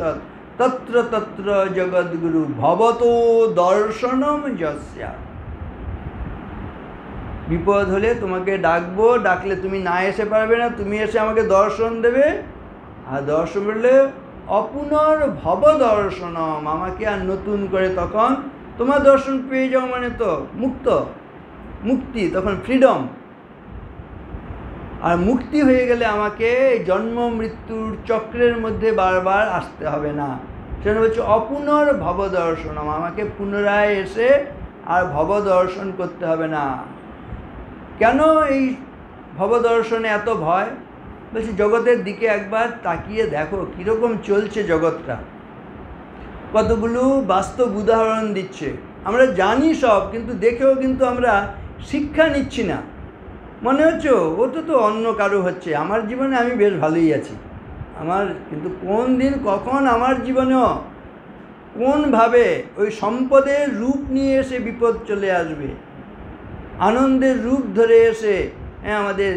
তত্র তত্র জগদ্গুরু ভবতো দর্শনম যস্যা। বিপদ হলে তোমাকে ডাকবো, ডাকলে তুমি না এসে পারবে না, তুমি এসে আমাকে দর্শন দেবে, আর দর্শন করলে অপুনর ভব দর্শনম, আমাকে আর নতুন করে তখন তোমার দর্শন পেয়ে যাও মানে তো মুক্তি, তখন ফ্রিডম। আর মুক্তি হয়ে গেলে আমাকে জন্ম মৃত্যুর চক্রের মধ্যে বারবার আসতে হবে না। সেটা হচ্ছে অপুনর ভব দর্শনম, আমাকে পুনরায় এসে আর ভব দর্শন করতে হবে না। কেন এই ভবদর্শনে এত ভয়? বলছি জগতের দিকে একবার তাকিয়ে দেখো কীরকম চলছে জগৎটা। কতগুলো বাস্তব উদাহরণ দিচ্ছে, আমরা জানি সব, কিন্তু দেখেও কিন্তু আমরা শিক্ষা নিচ্ছি না। মনে হচ্ছে ওটা তো অন্য কারো হচ্ছে, আমার জীবনে আমি বেশ ভালোই আছি, আমার কিন্তু কোন দিন কখন আমার জীবনেও কোনভাবে ওই সম্পদের রূপ নিয়ে এসে বিপদ চলে আসবে, আনন্দের রূপ ধরে এসে আমাদের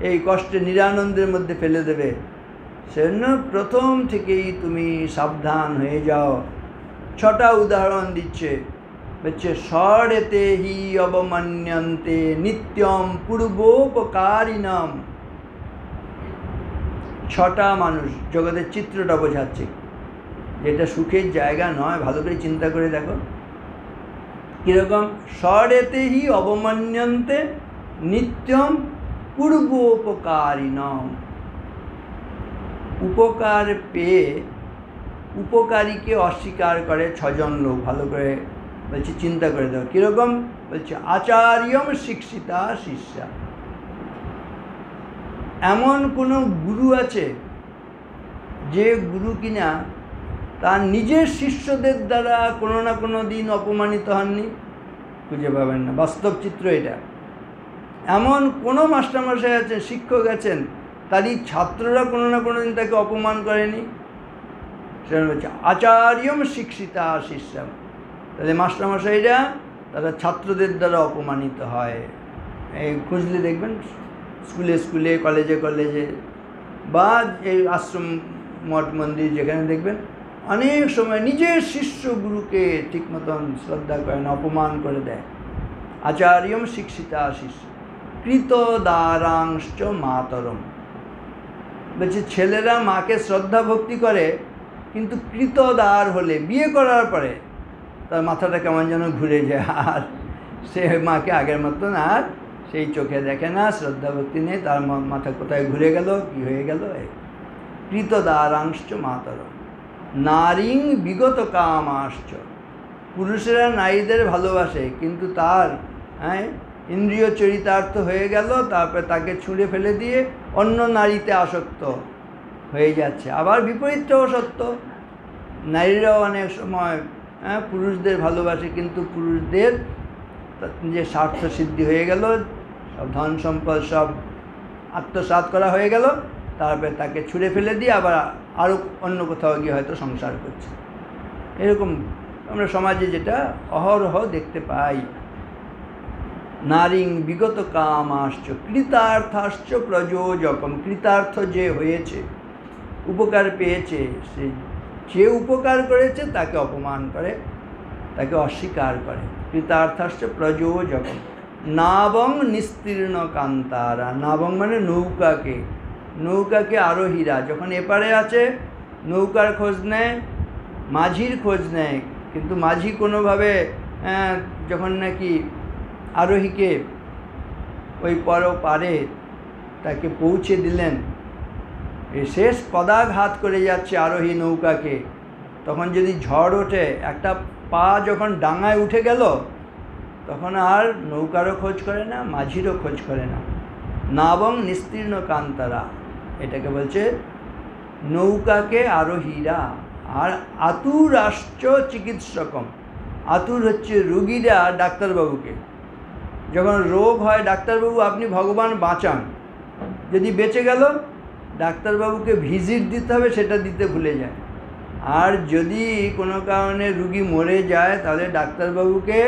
এই কষ্টে নিরানন্দের মধ্যে ফেলে দেবে, সেজন্য প্রথম থেকেই তুমি সাবধান হয়ে যাও। 6টা উদাহরণ দিচ্ছে, বলছে ষড়েতে হি অবমান্যন্তে নিত্যম পূর্বোপকারিণাম। 6টা মানুষ, জগতের চিত্রটা বোঝাচ্ছে, যেটা সুখের জায়গা নয়, ভালো করে চিন্তা করে দেখো কীরকম। ষড়েতে হি অবমান্যন্তে নিত্যম পূর্বোপকারিণাম। উপকার পেয়ে উপকারীকে অস্বীকার করে 6জন লোক। ভালো করে বলছে চিন্তা করে দাও কীরকম। বলছে আচার্যম শিক্ষিতা শিষ্যা। এমন কোনো গুরু আছে যে গুরু কিনা তার নিজের শিষ্যদের দ্বারা কোনো না কোনো দিন অপমানিত হননি? খুঁজে পাবেন না, বাস্তব চিত্র এটা। এমন কোনো মাস্টারমশাই আছেন, শিক্ষক আছেন, তারই ছাত্ররা কোনো না কোনো দিন তাকে অপমান করেনি? সেটা হচ্ছে আচার্যম শিক্ষিতা শিষ্যা। তাহলে মাস্টারমশাইরা তারা ছাত্রদের দ্বারা অপমানিত হয়। এই খুঁজলে দেখবেন স্কুলে স্কুলে, কলেজে কলেজে, বা এই আশ্রম মঠ মন্দির যেখানে দেখবেন অনেক সময় নিজের শিষ্য গুরুকে ঠিক মতন শ্রদ্ধা করে না, অপমান করে দেয়। আচার্যম শিক্ষিতা শিষ্য কৃতদারাংশ্চ মাতরম। বলছে ছেলেরা মাকে শ্রদ্ধা ভক্তি করে, কিন্তু কৃতদার হলে, বিয়ে করার পরে তার মাথাটা কেমন যেন ঘুরে যায়, আর সে মাকে আগের মতন আর সেই চোখে দেখে না, শ্রদ্ধা ভক্তি নেই, তার মাথা কোথায় ঘুরে গেল, কি হয়ে গেল। কৃতদারাংশ্চ মাতরম নারীং বিগত কামাশ্চ। পুরুষেরা নারীদের ভালোবাসে, কিন্তু তার ইন্দ্রিয় চরিতার্থ হয়ে গেল, তারপরে তাকে ছুঁড়ে ফেলে দিয়ে অন্য নারীতে আসক্ত হয়ে যাচ্ছে। আবার বিপরীতটাও সত্য, নারীরাও অনেক সময় পুরুষদের ভালোবাসে, কিন্তু পুরুষদের যে স্বার্থ সিদ্ধি হয়ে গেল, সব ধন সম্পদ সব আত্মসাৎ করা হয়ে গেল, তারপরে তাকে ছুঁড়ে ফেলে দিয়ে আবার আরও অন্য কোথাও গিয়ে হয়তো সংসার করছে। এরকম আমরা সমাজে যেটা অহরহ দেখতে পাই। নারীং বিগত কামাশ্চ কৃতার্থাশ্চ প্রযোজকম। কৃতার্থ যে হয়েছে, উপকার পেয়েছে, সে যে উপকার করেছে তাকে অপমান করে, তাকে অস্বীকার করে। কৃতার্থাশ্চ প্রযোজকম নাবং নিস্তীর্ণ কান্তারা। নাবং মানে নৌকাকে, নৌকাকে আরোহীরা যখন এপারে আছে নৌকার খোঁজ নেয়, মাঝির খোঁজ নেয়, কিন্তু মাঝি কোনোভাবে যখন নাকি আরোহীকে ওই পারে তাকে পৌঁছে দিলেন, শেষ পদাঘাত করে যাচ্ছে আরোহী নৌকাকে, তখন যদি ঝড় ওঠে, একটা পা যখন ডাঙায় উঠে গেল, তখন আর নৌকারও খোঁজ করে না, মাঝিরও খোঁজ করে না। নাবং নিস্তীর্ণ কান্তারা, এটাকে বলছে নৌকাকে আরোহীরা। আর আতুরাশ্চ চিকিৎসকম। আতুর হচ্ছে রুগীরা ডাক্তারবাবুকে, যখন রোগ হয় ডাক্তারবাবু আপনি ভগবান বাঁচান, যদি বেঁচে গেল ডাক্তারবাবুকে ভিজিট দিতে হবে, সেটা দিতে ভুলে যায়। আর যদি কোনো কারণে রুগী মরে যায়, তাহলে ডাক্তারবাবুকে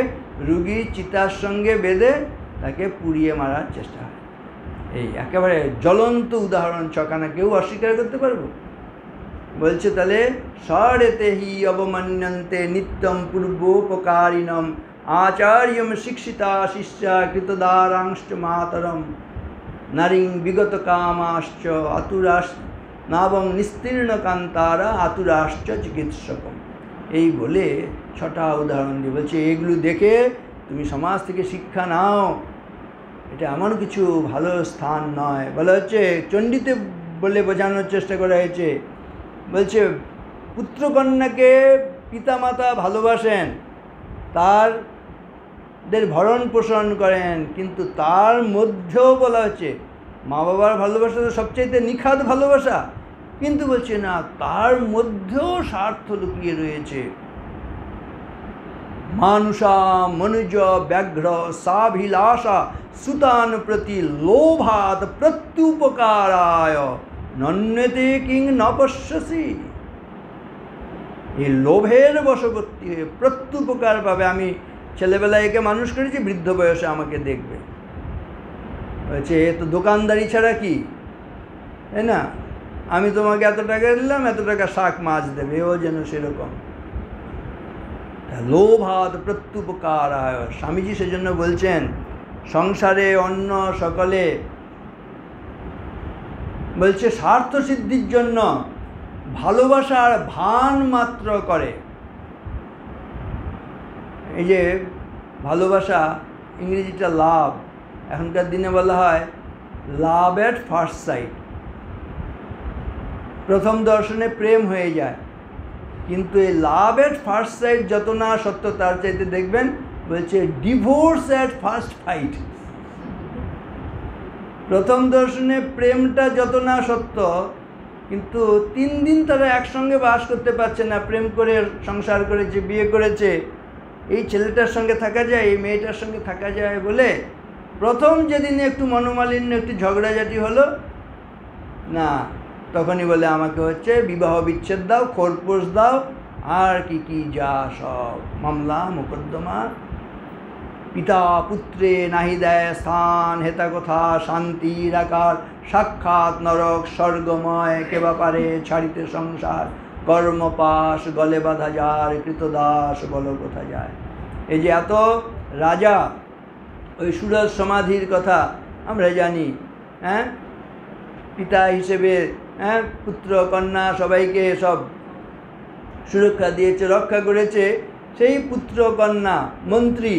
রুগী চিতার সঙ্গে বেঁধে তাকে পুড়িয়ে মারার চেষ্টা হয়। এই একেবারে জ্বলন্ত উদাহরণ, ছখানা, কেউ অস্বীকার করতে পারবো? বলছে তাহলে ষড়েতে হি অবমান্যন্তে নিত্যম পূর্বোপকারিণম আচার্যম শিক্ষিতা শিষ্যা কৃতদারাংশ্চ মাতরম নারীং বিগত কামাশ্চ আতুরাশ নাবং নিস্তীর্ণ কান্তারা আতুরাশ্চ চিকিৎসকম। এই বলে 6টা উদাহরণ দিয়ে বলছে এগুলো দেখে তুমি সমাজ থেকে শিক্ষা নাও, এটা এমন কিছু ভালো স্থান নয়। বলা হচ্ছে চণ্ডীতে বলে বোঝানোর চেষ্টা করা হয়েছে, বলছে পুত্রকন্যাকে পিতামাতা ভালোবাসেন, তাদের ভরণ পোষণ করেন, কিন্তু তার মধ্যেও বলা হচ্ছে মা বাবার ভালোবাসা তো সবচাইতে নিখাদ ভালোবাসা, কিন্তু বলছে না, তার মধ্যেও স্বার্থ লুকিয়ে রয়েছে। মানুষা মনুজ ব্যাঘ্র সাভিলাষা সুতান প্রতি লোভাত প্রত্যুপকারায় নন্যতে কিং ন পশ্যসি। এই লোভের বশবর্তী হয়ে প্রত্যুপকার পাবে। আমি ছেলেবেলায় একে মানুষ করেছি, বৃদ্ধ বয়সে আমাকে দেখবে। বলছে এ তো দোকানদারি ছাড়া কি, তাই না? আমি তোমাকে এত টাকা দিলাম, এত টাকা শাক মাছ দেবে, ও যেন সেরকম। লোভাদ প্রত্যুপকারায়। স্বামীজি সেজন্য বলছেন সংসারে অন্য সকলে বলছে স্বার্থ সিদ্ধির জন্য ভালোবাসার ভান মাত্র করে। এই যে ভালোবাসা, ইংরেজিটা লাভ, এখনকার দিনে বলা হয় লাভ অ্যাট ফার্স্ট সাইট। প্রথম দর্শনে প্রেম হয়ে যায়, কিন্তু এই লাভ অ্যাট ফার্স্ট সাইট যত না সত্য, তার চাইতে দেখবেন বলছে ডিভোর্স অ্যাট ফার্স্ট ফাইট। প্রথম দর্শনে প্রেমটা যত না সত্য, কিন্তু 3 দিন তারা একসঙ্গে বাস করতে পারছে না। প্রেম করে সংসার করেছে, বিয়ে করেছে, এই ছেলেটার সঙ্গে থাকা যায়, এই মেয়েটার সঙ্গে থাকা যায় বলে প্রথম যেদিন একটু মনোমালিন্য, একটু ঝগড়াঝাটি হলো না, তখনই বলে আমাকে হচ্ছে বিবাহ বিচ্ছেদ দাও, খোরপোশ দাও, আর কি কি যা সব মামলা মোকদ্দমা। পিতা পুত্রে নাহি দেয় স্থান, হেতা কথা শান্তির আকার, সাক্ষাৎ নরক স্বর্গময়, কেবা পারে ছাড়িতে সংসার, কর্মপাশ গলে বাঁধা যার, কৃতদাস বল কোথা যায়। এই যে এত রাজা, ওই সুরজ সমাধির কথা আমরা জানি, হ্যাঁ, পিতা হিসেবে পুত্র কন্যা সবাইকে সব সুরক্ষা দিয়েছে, রক্ষা করেছে। সেই পুত্র কন্যা, মন্ত্রী,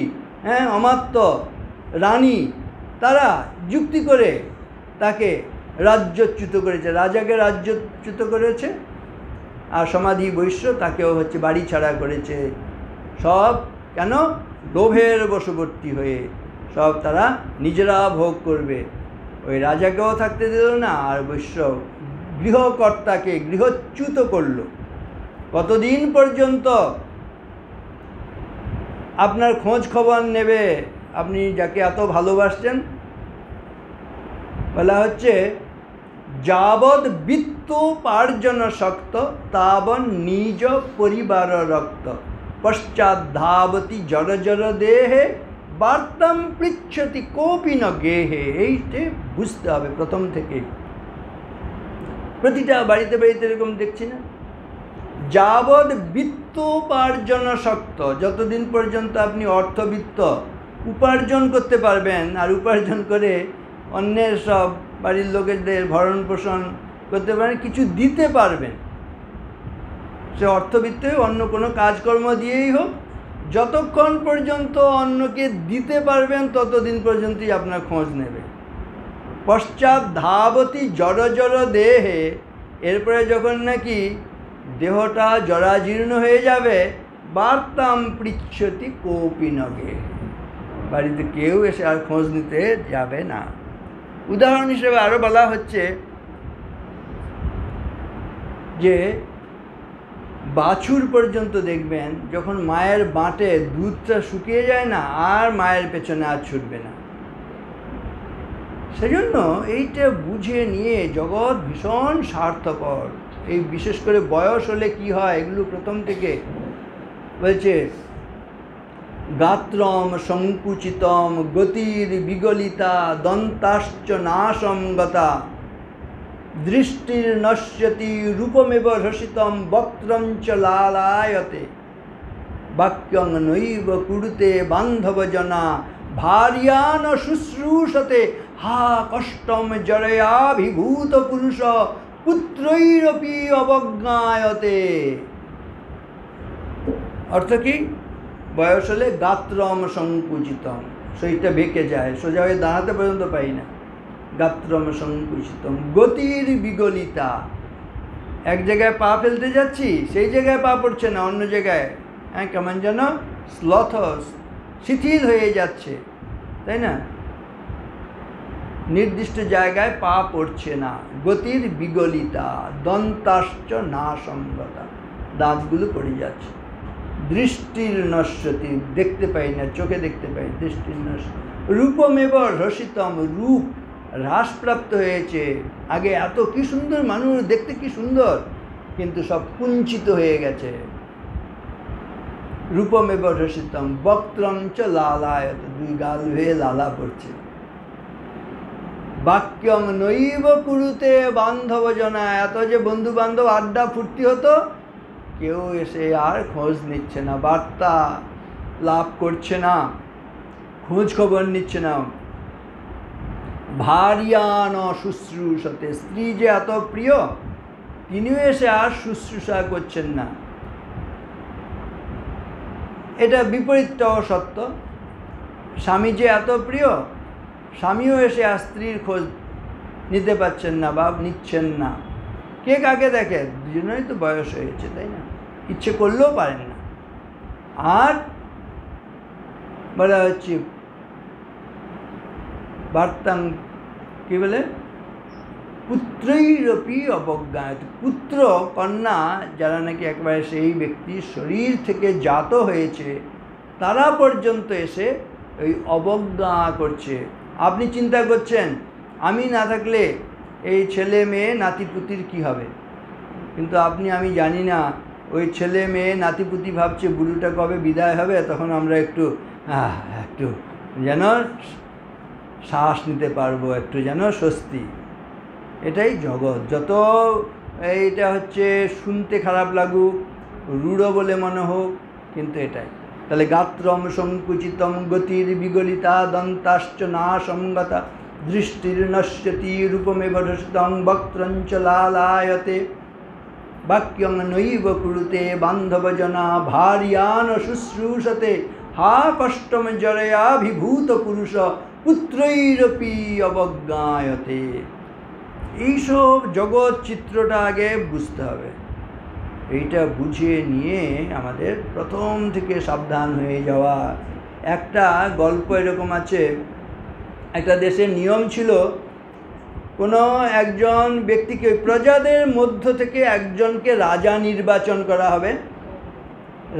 অমাত্য, রানী, তারা যুক্তি করে তাকে রাজ্যচ্যুত করেছে, রাজাকে রাজ্যচ্যুত করেছে। আর সমাধি বৈশ্য তাকেও হচ্ছে বাড়ি ছাড়া করেছে। সব কেন? লোভের বশবর্তী হয়ে সব তারা নিজেরা ভোগ করবে। ওই রাজাকেও থাকতে দিল না, আর বৈশ্য গৃহকর্তাকে গৃহচ্যুত করল। কতদিন পর্যন্ত আপনার খোঁজ খবর নেবে আপনি যাকে এত ভালোবাসছেন? বলা হচ্ছে যাবৎ বিত্তোপার্জন শক্ত, তাবৎ নিজ পরিবার রক্ত, পশ্চাৎ ধাবতি জর জর দেহে, বার্তাম পৃচ্ছতি কোপি ন গেহে। এইটা বুঝতে হবে প্রথম থেকে। প্রতিটা বাড়িতে বাড়িতে এরকম দেখছি না? যাবৎ বিত্তোপার্জন শক্ত, যতদিন পর্যন্ত আপনি অর্থবিত্ত উপার্জন করতে পারবেন, আর উপার্জন করে অন্যের সব বাড়ির লোকেদের ভরণ পোষণ করতে পারেন, কিছু দিতে পারবেন, সে অর্থবিত্ত অন্য কোনো কাজকর্ম দিয়েই হোক, যতক্ষণ পর্যন্ত অন্যকে দিতে পারবেন ততদিন পর্যন্তই আপনার খোঁজ নেবে। পশ্চাৎ ধাবতি জড় জড় দেহে, এরপরে যখন নাকি দেহটা জরাজীর্ণ হয়ে যাবে, বার্তাম পৃচ্ছতি কোপি ন গেহে, বাড়িতে কেউ এসে আর খোঁজ নিতে যাবে না। উদাহরণ হিসেবে আরও বলা হচ্ছে যে বাছুর পর্যন্ত দেখবেন যখন মায়ের বাঁটে দুধটা শুকিয়ে যায় না, আর মায়ের পেছনে আর ছুটবে না। সেজন্য এইটা বুঝে নিয়ে জগৎ ভীষণ স্বার্থপর। এই বিশেষ করে বয়স হলে কি হয়, এগুলো প্রথম থেকে বলছে গাত্রম সংকুচিতম গতির বিগলিতা, দন্তাশ্চ নাসঙ্গতা, দৃষ্টির নশ্যতি রূপমেব রসিতম, বক্ত্রম চ লালায়তে, বাক্যং নৈব কুরুতে বান্ধব জনা, ভার্যান শুশ্রূষতে, হা কষ্টম জরয়াভিভূত পুরুষ, পুত্রৈরপি অবজ্ঞায়তে। অর্থ কি? বয়স হলে গাত্রম সংকুচিতম, শরীরটা বেঁকে যায়, সোজা হয়ে দাঁড়াতে পর্যন্ত পাই না। গাত্রম সংকুচিতম গতির বিগলিতা, এক জায়গায় পা ফেলতে যাচ্ছি, সেই জায়গায় পা পড়ছে না, অন্য জায়গায় কেমন যেন স্লথস, শিথিল হয়ে যাচ্ছে, তাই না? নির্দিষ্ট জায়গায় পা পড়ছে না। গতির বিগলিতা, দন্তাশ্চ নাসঙ্গতা, দাঁতগুলো পড়ে যাচ্ছে। দৃষ্টির নশ্যতি, দেখতে পাই না, চোখে দেখতে পাই, দৃষ্টির নষ্ট। রূপমেব রসিতম, রূপ হ্রাসপ্রাপ্ত হয়েছে। আগে এত কি সুন্দর মানুষ, দেখতে কি সুন্দর, কিন্তু সব কুঞ্চিত হয়ে গেছে। রূপমেব রসিতম বক্ত্রঞ্চ লালায়ত, দুই গাল হয়ে লালা পড়ছে। বাক্যং নৈব কুরুতে বান্ধব জনা, এত যে বন্ধু বান্ধব আড্ডা ফুর্তি হতো, কেউ এসে আর খোঁজ নিচ্ছে না, বার্তা লাভ করছে না, খোঁজ খবর নিচ্ছে না। ভারিয়ান শুশ্রূষতে, স্ত্রী যে এত প্রিয়, তিনিও এসে আর শুশ্রূষা করছেন না। এটা বিপরীতটাও সত্য। স্বামী যে এত প্রিয়, স্বামীও এসে আর স্ত্রীর খোঁজ নিতে পারছেন না বা নিচ্ছেন না। কে কাকে দেখে? দুজনেরই তো বয়স হয়েছে, তাই না? ইচ্ছে করলেও পারেন না। আর বলা হচ্ছে বার্তাং, কি বলে, পুত্রৈরপি অবজ্ঞায়ত, পুত্র কন্যা যারা নাকি একবারে সেই ব্যক্তির শরীর থেকে জাত হয়েছে, তারা পর্যন্ত এসে ওই অবজ্ঞা করছে। আপনি চিন্তা করছেন আমি না থাকলে এই ছেলে মেয়ে নাতিপুতির কি হবে, কিন্তু আমি জানি না ওই ছেলে মেয়ে নাতিপুতি ভাবছে বুড়োটা কবে বিদায় হবে, তখন আমরা একটু যেন শ্বাস নিতে পারবো, একটু যেন স্বস্তি। এটাই জগৎ। যত এইটা হচ্ছে শুনতে খারাপ লাগুক, রূঢ় বলে মনে হোক, কিন্তু এটাই। তাহলে গাত্রম সংকুচিতম গতির বিগলিতা দন্তাশ্চ না সংগতা দৃষ্টির নশ্যতি রূপমেব রসিতং বক্ত্রঞ্চ লালায়তে বাক্যং নৈব কুরুতে বান্ধবজনা ভারিয়ান শুশ্রূষতে হা কষ্টম জরয়াভিভূত পুরুষ পুত্রৈরপি অবজ্ঞায়তে। এইসব জগৎ চিত্রটা আগে বুঝতে হবে। এইটা বুঝে নিয়ে আমাদের প্রথম থেকে সাবধান হয়ে যাওয়া। একটা গল্প এরকম আছে, একটা দেশের নিয়ম ছিল, কোনো একজন ব্যক্তিকে, প্রজাদের মধ্য থেকে একজনকে রাজা নির্বাচন করা হবে।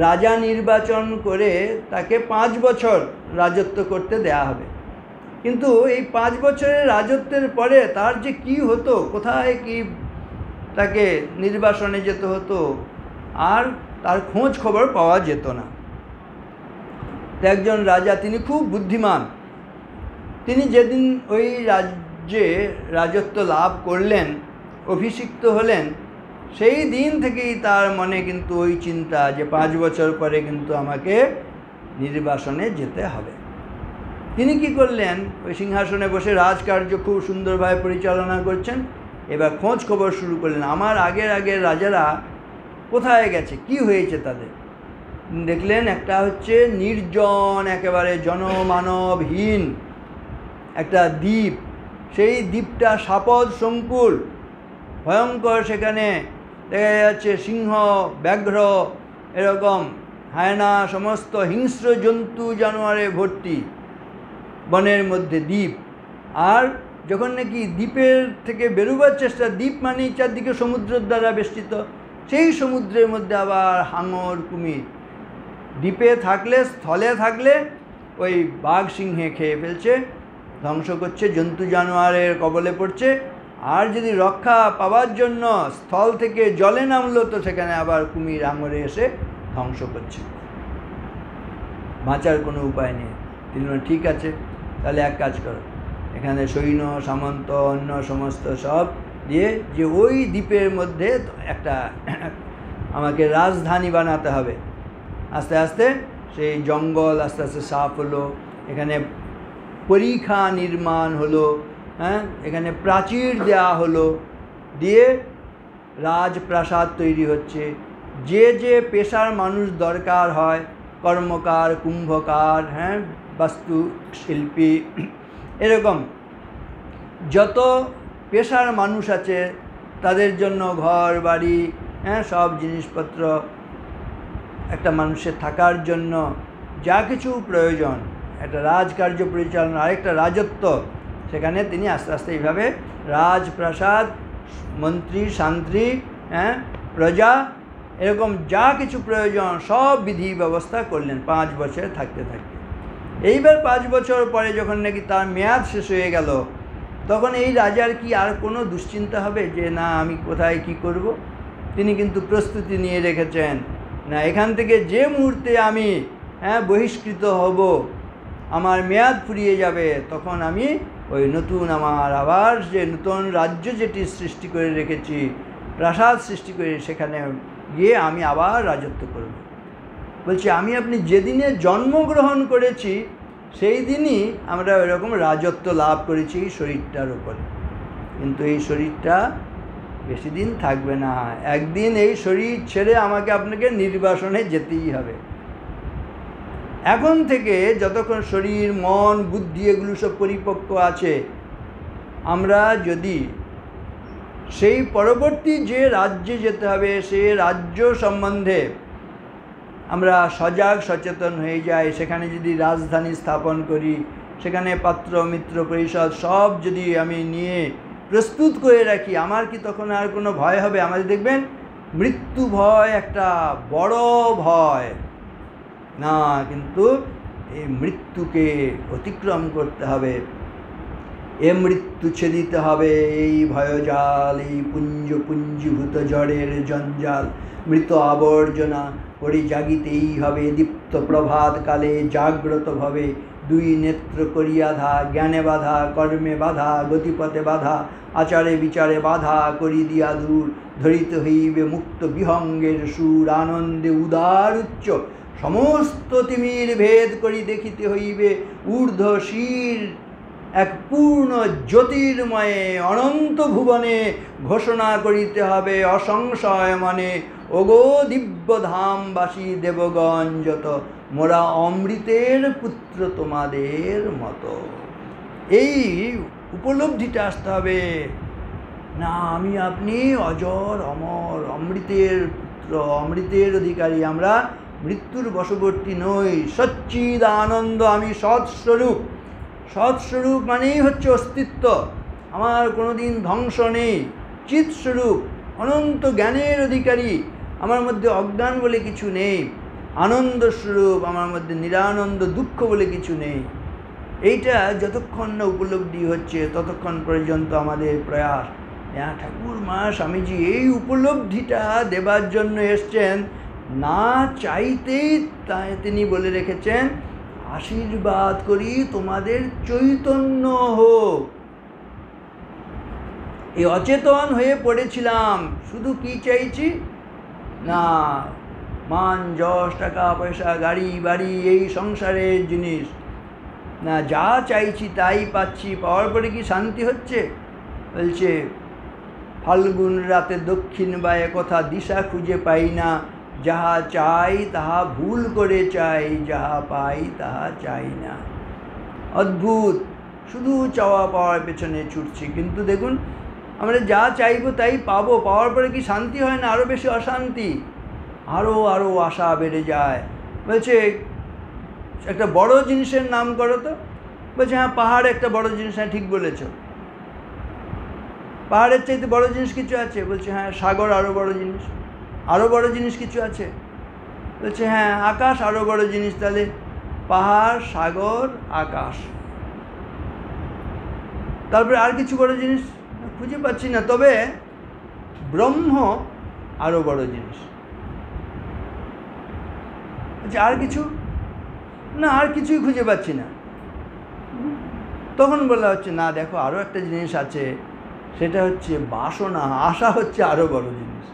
রাজা নির্বাচন করে তাকে 5 বছর রাজত্ব করতে দেয়া হবে। কিন্তু এই 5 বছরের রাজত্বের পরে তার যে কি হতো, কোথায় কি তাকে নির্বাসনে যেতে হতো, আর তার খোঁজ খবর পাওয়া যেত না। একজন রাজা, তিনি খুব বুদ্ধিমান, তিনি যেদিন ওই রাজ্যে রাজত্ব লাভ করলেন, অভিষিক্ত হলেন, সেই দিন থেকেই তার মনে কিন্তু ওই চিন্তা যে 5 বছর পরে কিন্তু আমাকে নির্বাসনে যেতে হবে। তিনি কি করলেন, ওই সিংহাসনে বসে রাজকার্য খুব সুন্দরভাবে পরিচালনা করছেন। এবার খোঁজ খবর শুরু করলেন, আমার আগের রাজারা কোথায় গেছে, কি হয়েছে তাদের। দেখলেন একটা হচ্ছে নির্জন, একেবারে জনমানবহীন একটা দ্বীপ। সেই দ্বীপটা সাপদ সংকুল, ভয়ঙ্কর। সেখানে দেখা যাচ্ছে সিংহ, ব্যাঘ্র, এরকম হায়না, সমস্ত হিংস্র জন্তু জানোয়ারে ভর্তি বনের মধ্যে দ্বীপ। আর যখন নাকি দ্বীপের থেকে বেরোবার চেষ্টা, দ্বীপ মানেই চারদিকে সমুদ্রের দ্বারা বেষ্টিত, সেই সমুদ্রের মধ্যে আবার হাঙর, কুমির। দ্বীপে থাকলে, স্থলে থাকলে ওই বাঘ সিংহে খেয়ে ফেলছে, ধ্বংস করছে, জন্তু জানোয়ারের কবলে পড়ছে। আর যদি রক্ষা পাওয়ার জন্য স্থল থেকে জলে নামলো, তো সেখানে আবার কুমির, হাঙরে এসে ধ্বংস করছে। বাঁচার কোনো উপায় নেই। তিনি বলেন ঠিক আছে, তাহলে এক কাজ করো, এখানে সৈন্য সামন্ত অন্য সমস্ত সব দিয়ে যে ওই দ্বীপের মধ্যে একটা আমাকে রাজধানী বানাতে হবে। আস্তে আস্তে সেই জঙ্গল আস্তে আস্তে সাফ হলো, এখানে পরিখা নির্মাণ হলো, এখানে প্রাচীর দেওয়া হলো, দিয়ে রাজপ্রাসাদ তৈরি হচ্ছে। যে যে পেশার মানুষ দরকার হয়, কর্মকার, কুম্ভকার, বাস্তু শিল্পী, এরকম যত পেশার মানুষ আছে তাদের জন্য ঘর বাড়ি, সব জিনিসপত্র, একটা মানুষের থাকার জন্য যা কিছু প্রয়োজন, একটা রাজকার্য পরিচালনা, আরেকটা রাজত্ব, সেখানে তিনি আস্তে আস্তে এইভাবে রাজপ্রাসাদ, মন্ত্রী, শান্তি, প্রজা, এরকম যা কিছু প্রয়োজন সব বিধি ব্যবস্থা করলেন 5 বছর থাকতে থাকতে। এইবার 5 বছর পরে যখন নাকি তার মেয়াদ শেষ হয়ে গেল, তখন এই রাজার কি আর কোনো দুশ্চিন্তা হবে যে না আমি কোথায় কি করব? তিনি কিন্তু প্রস্তুতি নিয়ে রেখেছেন, না এখান থেকে যে মুহূর্তে আমি বহিষ্কৃত হব, আমার মেয়াদ ফুরিয়ে যাবে, তখন আমি ওই নতুন আমার আবার যে নতুন রাজ্য যেটি সৃষ্টি করে রেখেছি, প্রাসাদ সৃষ্টি করে, সেখানে গিয়ে আমি আবার রাজত্ব করব। বলছি আমি আপনি যেদিনে জন্মগ্রহণ করেছি সেই দিনই আমরা এরকম রাজত্ব লাভ করেছি এই শরীরটার উপরে, কিন্তু এই শরীরটা বেশি দিন থাকবে না। একদিন এই শরীর ছেড়ে আমাকে আপনাকে নির্বাসনে যেতেই হবে। এখন থেকে যতক্ষণ শরীর মন বুদ্ধি এগুলো সব পরিপক্ক আছে, আমরা যদি সেই পরবর্তী যে রাজ্যে যেতে হবে সে রাজ্য সম্বন্ধে আমরা সজাগ সচেতন হয়ে যাই, সেখানে যদি রাজধানী স্থাপন করি, সেখানে পাত্র মিত্র পরিষদ সব যদি আমি নিয়ে প্রস্তুত করে রাখি, আমার কি তখন আর কোনো ভয় হবে? আমাদের দেখবেন মৃত্যু ভয় একটা বড় ভয় না, কিন্তু এই মৃত্যুকে অতিক্রম করতে হবে, এ মৃত্যু ছেদিতে হবে, এই ভয়জাল, এই পুঞ্জীভূত জড়ের জঞ্জাল, মৃত আবর্জনা পরি জাগিতেই হবে দীপ্ত প্রভাতকালে জাগ্রতভাবে, দুই নেত্র করিয়া ধা, জ্ঞানে বাধা, কর্মে বাধা, গতিপথে বাধা, আচারে বিচারে বাধা করি দিয়া দূর, ধরিতে হইবে মুক্ত বিহঙ্গের সুর, আনন্দে উদার উচ্চ সমস্ত তিমির ভেদ করি দেখিতে হইবে ঊর্ধ্ব শির এক পূর্ণ জ্যোতির্ময়ে অনন্ত ভুবনে, ঘোষণা করিতে হবে অসংশয় মনে, ওগো দিব্যধামবাসী দেবগণ যত, মোরা অমৃতের পুত্র তোমাদের মতো। এই উপলব্ধিটা আসতে হবে, না আমি আপনি অজর অমর, অমৃতের পুত্র, অমৃতের অধিকারী, আমরা মৃত্যুর বশবর্তী নই। সচ্চিদ আনন্দ আমি সৎস্বরূপ, সৎস্বরূপ মানেই হচ্ছে অস্তিত্ব, আমার কোনো দিন ধ্বংস নেই, চিৎস্বরূপ অনন্ত জ্ঞানের অধিকারী, আমার মধ্যে অজ্ঞান বলে কিছু নেই, আনন্দস্বরূপ আমার মধ্যে নিরানন্দ দুঃখ বলে কিছু নেই। এইটা যতক্ষণ না উপলব্ধি হচ্ছে ততক্ষণ পর্যন্ত আমাদের প্রয়াস। ঠাকুর মা স্বামীজি এই উপলব্ধিটা দেবার জন্য এসছেন, না চাইতেই তাই তিনি বলে রেখেছেন, আশীর্বাদ করি তোমাদের চৈতন্য হোক। এই অচেতন হয়ে পড়েছিলাম, শুধু কি চাইছি না মান যশ টাকা পয়সা গাড়ি বাড়ি এই সংসারের জিনিস, না যা চাইছি তাই পাচ্ছি, পাওয়ার পরে কি শান্তি হচ্ছে? বলছে ফাল্গুন রাতে দক্ষিণ বায়ে কথা দিশা খুঁজে পাই না, যাহা চাই তাহা ভুল করে চাই, যাহা পাই তাহা চাই না। অদ্ভুত, শুধু চাওয়া পাওয়ার পেছনে ছুটছি, কিন্তু দেখুন আমরা যা চাইবো তাই পাবো, পাওয়ার পরে কি শান্তি হয় না? আরও বেশি অশান্তি, আরও আশা বেড়ে যায়। বলছে একটা বড় জিনিসের নাম করো তো। বলছে হ্যাঁ পাহাড় একটা বড় জিনিস। হ্যাঁ ঠিক বলেছ, পাহাড়ের চাইতে বড় জিনিস কিছু আছে? বলছে হ্যাঁ সাগর আরও বড় জিনিস। আরও বড় জিনিস কিছু আছে? বলছে হ্যাঁ আকাশ আরও বড় জিনিস। তাহলে পাহাড়, সাগর, আকাশ, তারপরে আর কিছু বড় জিনিস খুঁজে পাচ্ছি না। তবে ব্রহ্ম আরও বড় জিনিস। আচ্ছা আর কিছু? না আর কিছুই খুঁজে পাচ্ছি না। তখন বলা হচ্ছে না দেখো আরও একটা জিনিস আছে, সেটা হচ্ছে বাসনা, আশা হচ্ছে আরও বড় জিনিস।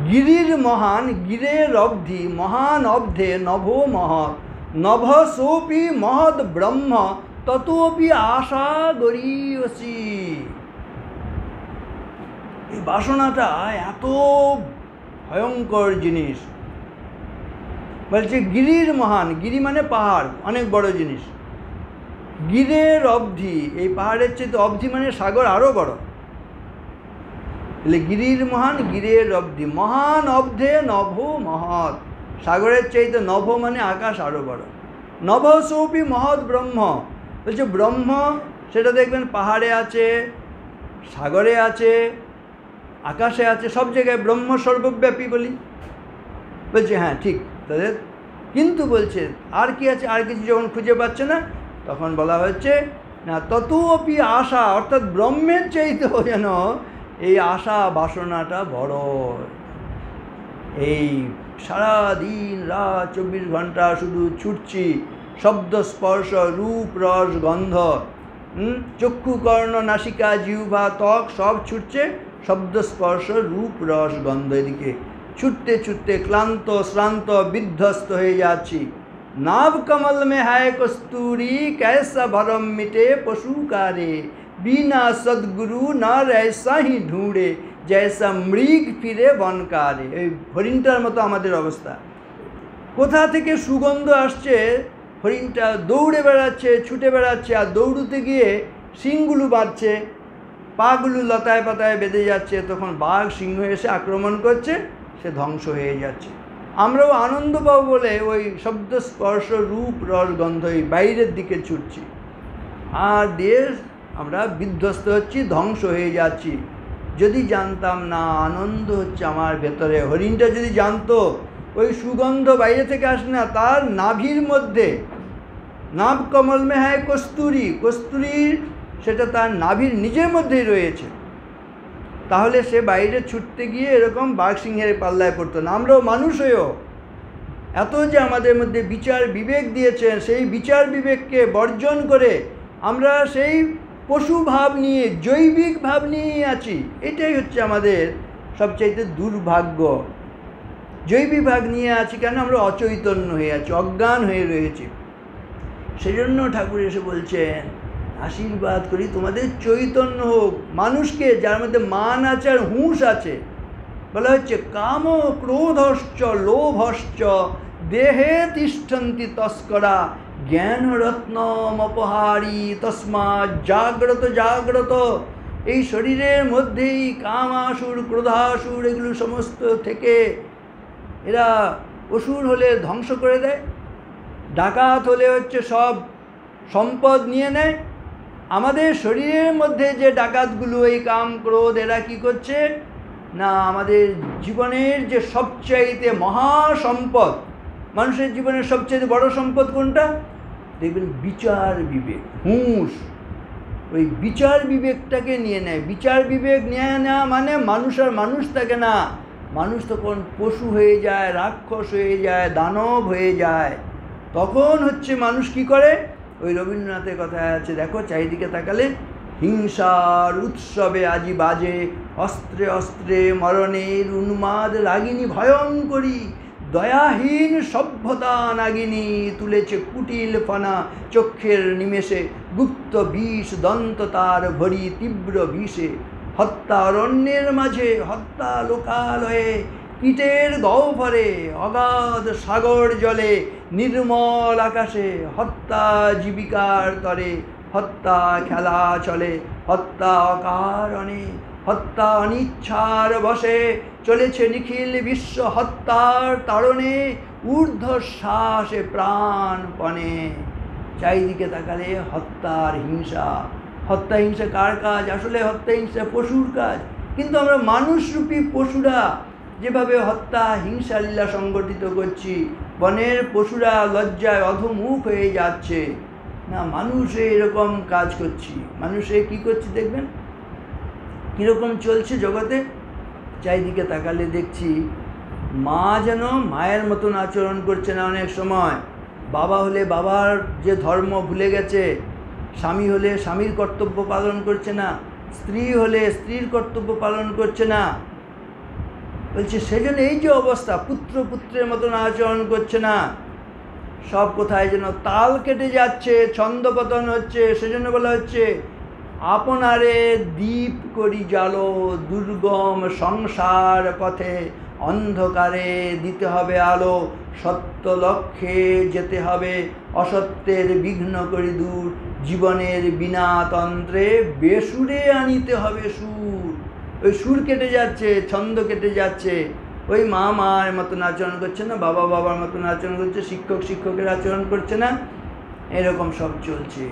গিরির মহান গিরের অবধি, মহান অবধে নভ মহৎ, নভ সোপি মহৎ ব্রহ্ম, ততোপি আশা গরীয়সি। এই বাসনাটা এত ভয়ঙ্কর জিনিস। বলছে গিরির মহান, গিরি মানে পাহাড়, অনেক বড় জিনিস। গিরের অবধি, এই পাহাড়ের চেয়ে অবধি মানে সাগর আরও বড়। তাহলে গিরির মহান গিরের অবধি, মহান অবধে নভ মহৎ, সাগরের চাইতে নভ মানে আকাশ আরও বড়। নভ সোপি মহৎ ব্রহ্ম। বলছে ব্রহ্ম সেটা দেখবেন পাহাড়ে আছে, সাগরে আছে, আকাশে আছে, সব জায়গায় ব্রহ্ম সর্বব্যাপী বলি। বলছে হ্যাঁ ঠিক। তাদের কিন্তু বলছে আর কি আছে? আর কিছু যখন খুঁজে পাচ্ছে না তখন বলা হচ্ছে না ততোপি আশা অর্থাৎ ব্রহ্মের চাইতেও যেন এই আশা বাসনাটা বড়। এই সারাদিন রাত 24 ঘন্টা শুধু ছুটছি, শব্দ স্পর্শ রূপ রস গন্ধ, চক্ষু কর্ণ নাসিকা জিহ্বা ত্বক সব ছুটছে, শব্দ স্পর্শ রূপ রস গন্ধ, এদিকে ছুটতে ছুটতে ক্লান্ত শ্রান্ত বিধ্বস্ত হয়ে যাচ্ছি। नाभ कमल में है कस्तूरी कैसा भरम मिटे पशुकारे, बिना सद्गुरु नर ऐसा ही ढूंढे जैसा मृग फिरे वनकारे। এই হরিণটার মতো আমাদের অবস্থা। কোথা থেকে সুগন্ধ আসছে, হরিণটা দৌড়ে বেড়াচ্ছে, ছুটে বেড়াচ্ছে, আর দৌড়তে গিয়ে শিংগুলো বাঁধছে, পাগুলো লতায় পাতায় বেঁধে যাচ্ছে, তখন বাঘ সিংহ এসে আক্রমণ করছে, সে ধ্বংস হয়ে যাচ্ছে। আমরাও আনন্দ পাবো বলে ওই শব্দ স্পর্শ রূপ রস গন্ধ এই বাইরের দিকে ছুটছি, আর দিয়ে আমরা বিধ্বস্ত হচ্ছি, ধ্বংস হয়ে যাচ্ছি। যদি জানতাম না আনন্দ হচ্ছে আমার ভেতরে, হরিণটা যদি জানতো ওই সুগন্ধ বাইরে থেকে আসে না, তার নাভির মধ্যে, নাভ কমল মে হ্যায় কস্তুরী, কস্তুরীর সেটা তার নাভির নিজের মধ্যেই রয়েছে, তাহলে সে বাইরে ছুটতে গিয়ে এরকম বাঘ সিংহের পাল্লায় পড়তো না। আমরাও মানুষ হয়েও এত যে আমাদের মধ্যে বিচার বিবেক দিয়েছেন, সেই বিচার বিবেককে বর্জন করে আমরা সেই পশু ভাব নিয়ে, জৈবিক ভাব নিয়েই আছি। এটাই হচ্ছে আমাদের সবচাইতে দুর্ভাগ্য। জৈবিক ভাব নিয়ে আছি কেন? আমরা অচৈতন্য হয়ে আছি, অজ্ঞান হয়ে রয়েছি। সেজন্য ঠাকুর এসে বলছেন, আশীর্বাদ করি তোমাদের চৈতন্য হোক। মানুষকে যার মধ্যে মান আছে আর হুঁশ আছে, বলা হচ্ছে কাম ক্রোধশ্চ লোভশ্চ দেহে তিষ্ঠন্তি তস্করা জ্ঞান রত্নম অপহারী তস্মাৎ জাগ্রত জাগ্রত। এই শরীরের মধ্যেই কামাসুর ক্রোধাসুর এগুলো সমস্ত থেকে এরা অসুর হলে ধ্বংস করে দেয়, ডাকাত হলে হচ্ছে সব সম্পদ নিয়ে নেয়। আমাদের শরীরের মধ্যে যে ডাকাতগুলো এই কাম ক্রোধ, এরা কি করছে না, আমাদের জীবনের যে সবচাইতে মহাসম্পদ, মানুষের জীবনের সবচাইতে বড় সম্পদ কোনটা দেখবেন? বিচার বিবেক, হুঁশ। ওই বিচার বিবেকটাকে নিয়ে নেয়। বিচার বিবেক নিয়ে নেওয়া মানে মানুষ আর মানুষ থাকে না, মানুষ তখন পশু হয়ে যায়, রাক্ষস হয়ে যায়, দানব হয়ে যায়। তখন হচ্ছে মানুষ কি করে? ওই রবীন্দ্রনাথের কথায় আছে, দেখো চারিদিকে তাকালে, হিংসার উৎসবে আজি বাজে অস্ত্রে অস্ত্রে মরণের উন্মাদ রাগিনী ভয়ঙ্করী, দয়াহীন সভ্যতা নাগিনী তুলেছে কুটিল ফনা চক্ষের নিমেষে, গুপ্ত বিষ দন্ত তার ভরি তীব্র বিষে, হত্যা অরণ্যের মাঝে, হত্যা লোকালয়ে, কীটের গহ্বরে, অগাধ সাগর জলে, নির্মল আকাশে, হত্যা জীবিকার তরে, হত্যা খেলা চলে, হত্যা অকারণে, হত্যা অনিচ্ছার বসে, চলেছে নিখিল বিশ্ব হত্যার তাড়নে, ঊর্ধ্বশ্বাসে প্রাণপণে। চারিদিকে তাকালে হত্যার হিংসা। হত্যা হিংসা কার কাজ? আসলে হত্যা হিংসা পশুর কাজ। কিন্তু আমরা মানুষরূপী পশুরা যেভাবে হত্যা হিংসা লীলা সংগঠিত করছি, বনের পশুরা লজ্জায় অধমুখ হয়ে যাচ্ছে না, মানুষে এরকম কাজ করছি। মানুষে কি করছি দেখবেন কীরকম চলছে জগতে। চারিদিকে তাকালে দেখছি মা যেন মায়ের মতন আচরণ করছে না অনেক সময়, বাবা হলে বাবার যে ধর্ম ভুলে গেছে, স্বামী হলে স্বামীর কর্তব্য পালন করছে না, স্ত্রী হলে স্ত্রীর কর্তব্য পালন করছে না। বলছে সেজন্য এই যে অবস্থা, পুত্র পুত্রের মতন আচরণ করছে না, সব কোথায় যেন তাল কেটে যাচ্ছে, ছন্দপতন হচ্ছে। সেজন্য বলা হচ্ছে আপনারে দীপ করি জালো, দুর্গম সংসার পথে অন্ধকারে দিতে হবে আলো, সত্য লক্ষ্যে যেতে হবে অসত্যের বিঘ্ন করি দূর, জীবনের বিনাতন্ত্রে বেসুরে আনিতে হবে সুর। ওই সুর কেটে যাচ্ছে, ছন্দ কেটে যাচ্ছে। ওই মা মার মতন আচরণ করছে না, বাবা বাবার মতন আচরণ করছে, শিক্ষক শিক্ষকের আচরণ করছে না, এরকম সব চলছে,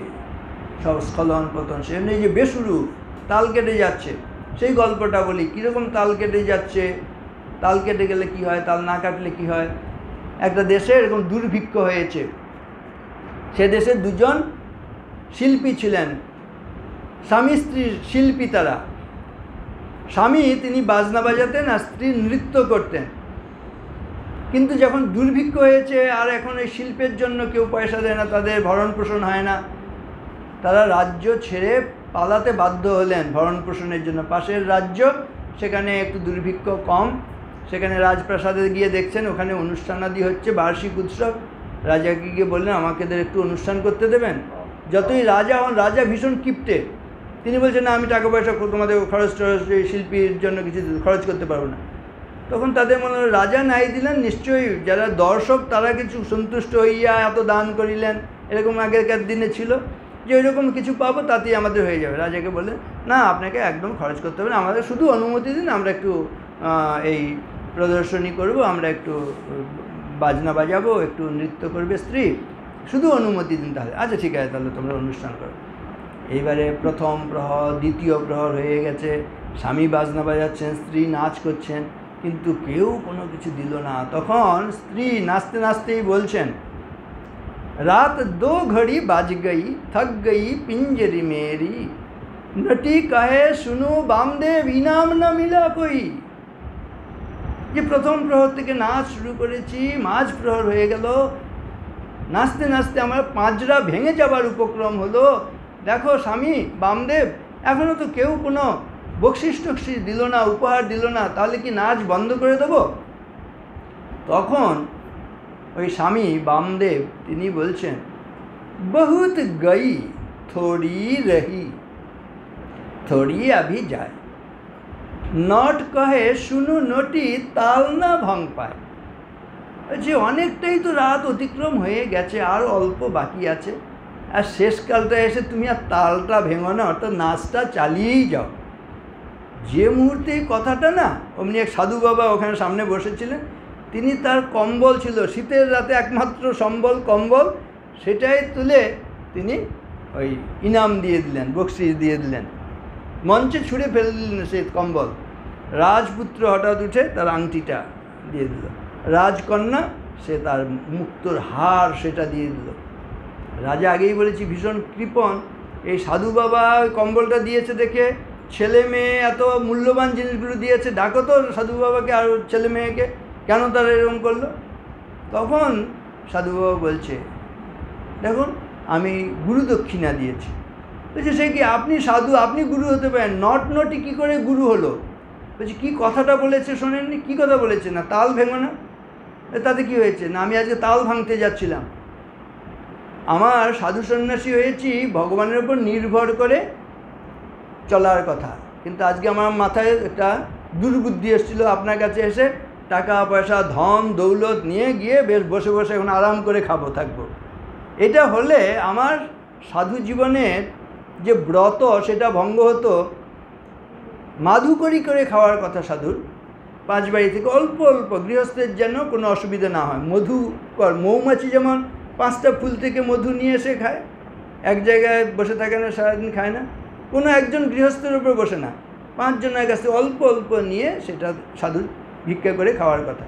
সব স্খলন পতন। সেজন্য এই যে বেসুরু, তাল কেটে যাচ্ছে, সেই গল্পটা বলি। কীরকম তাল কেটে যাচ্ছে? তাল কেটে গেলে কি হয়, তাল না কাটলে কি হয়? একটা দেশে এরকম দুর্ভিক্ষ হয়েছে, সে দেশে দুজন শিল্পী ছিলেন, স্বামী স্ত্রী শিল্পী তারা। স্বামী তিনি বাজনা বাজাতেন আর স্ত্রী নৃত্য করতেন। কিন্তু যখন দুর্ভিক্ষ হয়েছে আর এখন এই শিল্পের জন্য কেউ পয়সা দেয় না, তাদের ভরণ পোষণ হয় না, তারা রাজ্য ছেড়ে পালাতে বাধ্য হলেন ভরণ পোষণের জন্য। পাশের রাজ্য, সেখানে একটু দুর্ভিক্ষ কম, সেখানে রাজপ্রাসাদে গিয়ে দেখছেন ওখানে অনুষ্ঠানাদি হচ্ছে, বার্ষিক উৎসব। রাজাকে গিয়ে বললেন আমাকে একটু অনুষ্ঠান করতে দেবেন। যতই রাজা ভীষণ কিপ্টে, তিনি বলছেন না আমি টাকা পয়সা তোমাদের খরচ শিল্পীর জন্য কিছু খরচ করতে পারবো না। তখন তাদের মনে হলো রাজা নাই দিলেন, নিশ্চয়ই যারা দর্শক তারা কিছু সন্তুষ্ট হইয়া এত দান করিলেন, এরকম আগেকার দিনে ছিল যে ওইরকম কিছু পাবো তাতেই আমাদের হয়ে যাবে। রাজাকে বললেন না আপনাকে একদম খরচ করতে হবে না, আমাদের শুধু অনুমতি দিন, আমরা একটু এই প্রদর্শনী করব, আমরা একটু বাজনা বাজাবো, একটু নৃত্য করবে স্ত্রী, শুধু অনুমতি দিন। তাহলে আচ্ছা ঠিক আছে, তাহলে তোমরা অনুষ্ঠান করো। এইবারে প্রথম প্রহর, দ্বিতীয় প্রহর হয়ে গেছে, স্বামী বাজনা বাজাচ্ছেন, স্ত্রী নাচ করছেন, কিন্তু কেউ কোনো কিছু দিল না। তখন স্ত্রী নাচতে নাচতেই বলছেন রাত 2 घड़ी बाज गई, थक गई पिंजरी मेरी, नटी कहे सुनो बामदेव इनाम न मिला कोई। যে প্রথম প্রহর থেকে নাচ শুরু করেছি, মাঝ প্রহর হয়ে গেল, নাচতে নাচতে আমার পাঁজরা ভেঙে যাবার উপক্রম হলো। দেখো স্বামী বামদেব, এখনও তো কেউ কোনো বকশিস টকশিস দিল না, উপহার দিল না, তাহলে কি নাচ বন্ধ করে দেব? তখন ওই স্বামী বামদেব তিনি বলছেন বহুত গই থোড়ি রহি, থোড়ি আভি যায়, নট কহে শুনু নটি তাল না ভাঙ পায়। যে অনেকটাই তো রাত অতিক্রম হয়ে গেছে, আর অল্প বাকি আছে, আর শেষকালটা এসে তুমি আর তালটা ভেঙো না, অর্থাৎ নাচটা চালিয়েই যাও। যে মুহূর্তে এই কথাটা না, অমনি এক সাধু বাবা ওখানে সামনে বসেছিলেন, তিনি তার কম্বল ছিল, শীতের রাতে একমাত্র সম্বল কম্বল, সেটাই তুলে তিনি ওই ইনাম দিয়ে দিলেন, বকশিস দিয়ে দিলেন, মঞ্চে ছুঁড়ে ফেলে দিলেন সেই কম্বল। রাজপুত্র হঠাৎ উঠে তার আংটিটা দিয়ে দিল, রাজকন্যা সে তার মুক্তোর হার সেটা দিয়ে দিল। রাজা আগেই বলেছি ভীষণ কৃপণ, এই সাধু বাবা ওই কম্বলটা দিয়েছে দেখে ছেলে মেয়ে এত মূল্যবান জিনিসগুলো দিয়েছে, ডাকো তো সাধু বাবাকে আর ছেলে মেয়েকে, কেন তারা এরকম করলো? তখন সাধু বাবা বলছে দেখুন আমি গুরু দক্ষিণা দিয়েছি। বলছে সে কি, আপনি সাধু, আপনি গুরু হতে পারেন, নটি কী করে গুরু হলো? বলছি কী কথাটা বলেছে শোনেননি? কী কথা বলেছে? না তাল ভেঙো না। তাতে কি হয়েছে? না আমি আজকে তাল ভাঙতে যাচ্ছিলাম, আমার সাধু সন্ন্যাসী হয়েছি ভগবানের উপর নির্ভর করে চলার কথা, কিন্তু আজকে আমার মাথায় একটা দুর্বুদ্ধি এসেছিলো, আপনার কাছে এসে টাকা পয়সা ধন দৌলত নিয়ে গিয়ে বেশ বসে বসে এখন আরাম করে খাবো থাকবো। এটা হলে আমার সাধু জীবনের যে ব্রত সেটা ভঙ্গ হতো। মাধুকরী করে খাওয়ার কথা সাধুর, 5 বাড়ি থেকে অল্প অল্প, গৃহস্থের যেন কোনো অসুবিধা না হয়। মধুকর, মৌমাছি যেমন 5টা ফুল থেকে মধু নিয়ে এসে খায়, এক জায়গায় বসে থাকে না, সারাদিন খায় না, কোনো একজন গৃহস্থের উপর বসে না, 5 জনের কাছে অল্প অল্প নিয়ে সেটা সাধুর ভিক্ষা করে খাওয়ার কথা।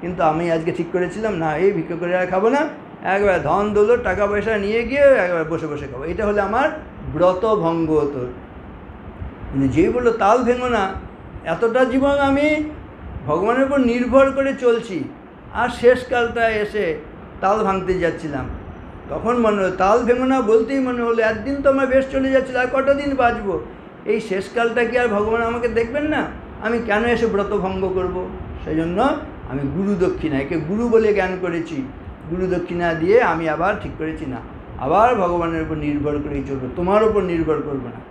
কিন্তু আমি আজকে ঠিক করেছিলাম না, এই ভিক্ষা করে আর খাবো না, একবার ধন দৌলত টাকা পয়সা নিয়ে গিয়ে একবার বসে বসে খাবো। এটা হলে আমার ব্রত ভঙ্গ হতো। কিন্তু যেই বললো তাল ভেঙো না, এতটা জীবন আমি ভগবানের উপর নির্ভর করে চলছি, আর শেষকালটা এসে তাল ভাঙতে যাচ্ছিলাম, তখন মনে হলো তাল ভেঙো না বলতেই মনে হলো একদিন তো আমার বেশ চলে যাচ্ছিল, আর কটা দিন বাঁচবো, এই শেষকালটা কি আর ভগবান আমাকে দেখবেন না? আমি কেন এসে ব্রত ভঙ্গ করব? সেই জন্য আমি গুরু দক্ষিণা, একে গুরু বলে জ্ঞান করেছি, গুরু দক্ষিণা দিয়ে আমি আবার ঠিক করেছি না, আবার ভগবানের উপর নির্ভর করেই চলবো, তোমার উপর নির্ভর করবো না।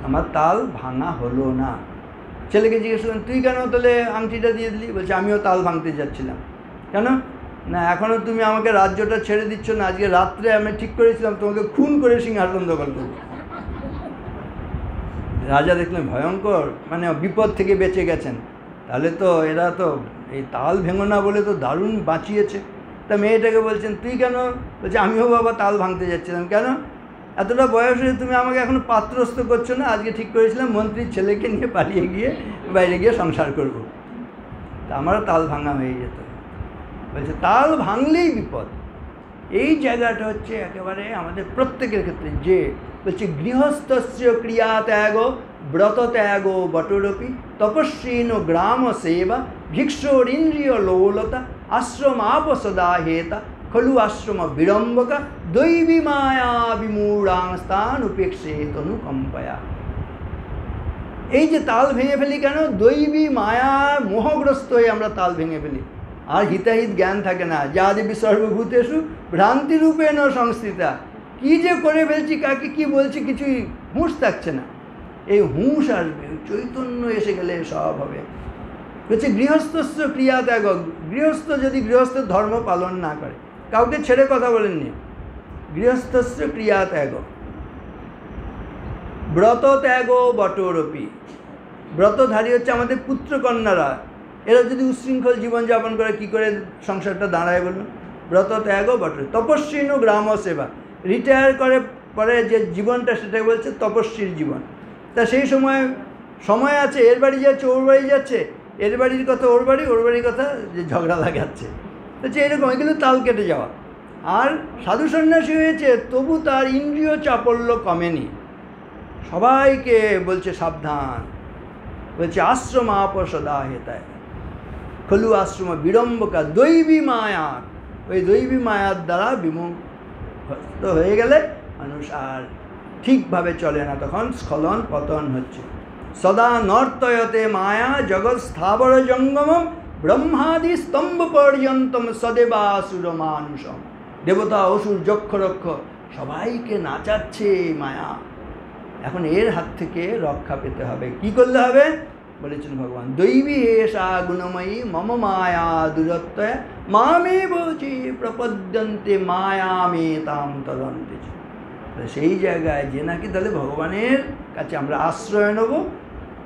আমার তাল ভাঙা হলো না। ছেলেকে জিজ্ঞেস করলেন তুই কেন তাহলে আংটিটা দিয়ে দিলি? বলছে আমিও তাল ভাঙতে যাচ্ছিলাম। কেন? না এখনও তুমি আমাকে রাজ্যটা ছেড়ে দিচ্ছ না, আজকে রাত্রে আমি ঠিক করেছিলাম তোমাকে খুন করে সিংহাসন দখল করবো। রাজা দেখলেন ভয়ঙ্কর, মানে বিপদ থেকে বেঁচে গেছেন, তাহলে তো এরা তো এই তাল ভেঙো না বলে তো দারুণ বাঁচিয়েছে। তা মেয়েটাকে বলছেন তুই কেন? বলছে আমিও বাবা তাল ভাঙতে যাচ্ছিলাম। কেন? এতটা বয়স হয়ে তুমি আমাকে এখনো পাত্রস্থ করছো না, আজকে ঠিক করেছিলাম মন্ত্রীর ছেলেকে নিয়ে পালিয়ে গিয়ে বাইরে গিয়ে সংসার করব। তা আমারও তাল ভাঙা হয়ে যেত। বলছে তাল ভাঙলেই বিপদ, এই জায়গাটা হচ্ছে একেবারে আমাদের প্রত্যেকের ক্ষেত্রে, যে বলছে গৃহস্থস্য ক্রিয়া ত্যাগ ব্রত ত্যাগ বটরপি তপস্বীন গ্রাম সেবা ভিক্ষোরিন্দ্রিয় লোলতা আশ্রমাপ সদা হেতা খলু আশ্রম বিড়ম্বকা দৈবী মায়া বিমূঢ়াং স্থান উপেক্ষে তনুকম্পয়া। এই যে তাল ভেঙে ফেলি কেন? দৈবী মায়া মোহগ্রস্ত হয়ে আমরা তাল ভেঙে ফেলি, আর হিতাহিত জ্ঞান থাকে না। যা দেবী সর্বভূতেষু ভ্রান্তিরূপেণ সংস্থিতা, কী যে করে ফেলছি, কাকে কি বলছি, কিছুই হুঁশ থাকছে না। এই হুঁশ আসবে, চৈতন্য এসে গেলে সব হবে। হচ্ছে গৃহস্থস্য ক্রিয়া ত্যাগ, গৃহস্থ যদি গৃহস্থের ধর্ম পালন না করে, কাউকে ছেড়ে কথা বলেননি, গৃহস্থস্য ক্রিয়া ত্যাগ ব্রত ত্যাগ বটরপি। ব্রতধারী হচ্ছে আমাদের পুত্রকন্যারা, এরা যদি উচ্ছৃঙ্খল জীবনযাপন করে কী করে সংসারটা দাঁড়ায় বলুন? ব্রত ত্যাগ বটর তপস্বীন গ্রাম সেবা, রিটায়ার করে পরে যে জীবনটা সেটা বলছে তপস্বীর জীবন। তা সেই সময় আছে, এর বাড়ি যাচ্ছে ওর বাড়ি যাচ্ছে, এর বাড়ির কথা ওর বাড়ি, ওর বাড়ির কথা যে ঝগড়া লাগাচ্ছে, হচ্ছে এরকম, এগুলো তাল কেটে যাওয়া। আর সাধু সন্ন্যাসী হয়েছে, তবু তার ইন্দ্রিয় চাপল্য কমেনি, সবাইকে বলছে সাবধান, বলছে আশ্রম আপসদা হেতায় খলু আশ্রম বিড়ম্বকা দৈবী মায়া, ওই দৈবী মায়ার দ্বারা বিমুক্ত হয়ে গেলে মানুষ আর ঠিকভাবে চলে না, তখন স্খলন পতন হচ্ছে। সদা নর্তয়তে মায়া জগৎ স্থাবর জঙ্গমম ব্রহ্মাদি স্তম্ভ পর্যন্তম সদেবাসুর মানুষম। দেবতা অসুর যক্ষ রক্ষ সবাইকে নাচাচ্ছে মায়া। এখন এর হাত থেকে রক্ষা পেতে হবে। কি করলে হবে বলেছেন ভগবান, দৈবী হেষা গুণময়ী মম মায়া দূরত্বয়া মামে বচি প্রপদ্যন্তে মায়ামে তাম তদন্তে। সেই জায়গায় যে নাকি তাহলে ভগবানের কাছে আমরা আশ্রয় নেব,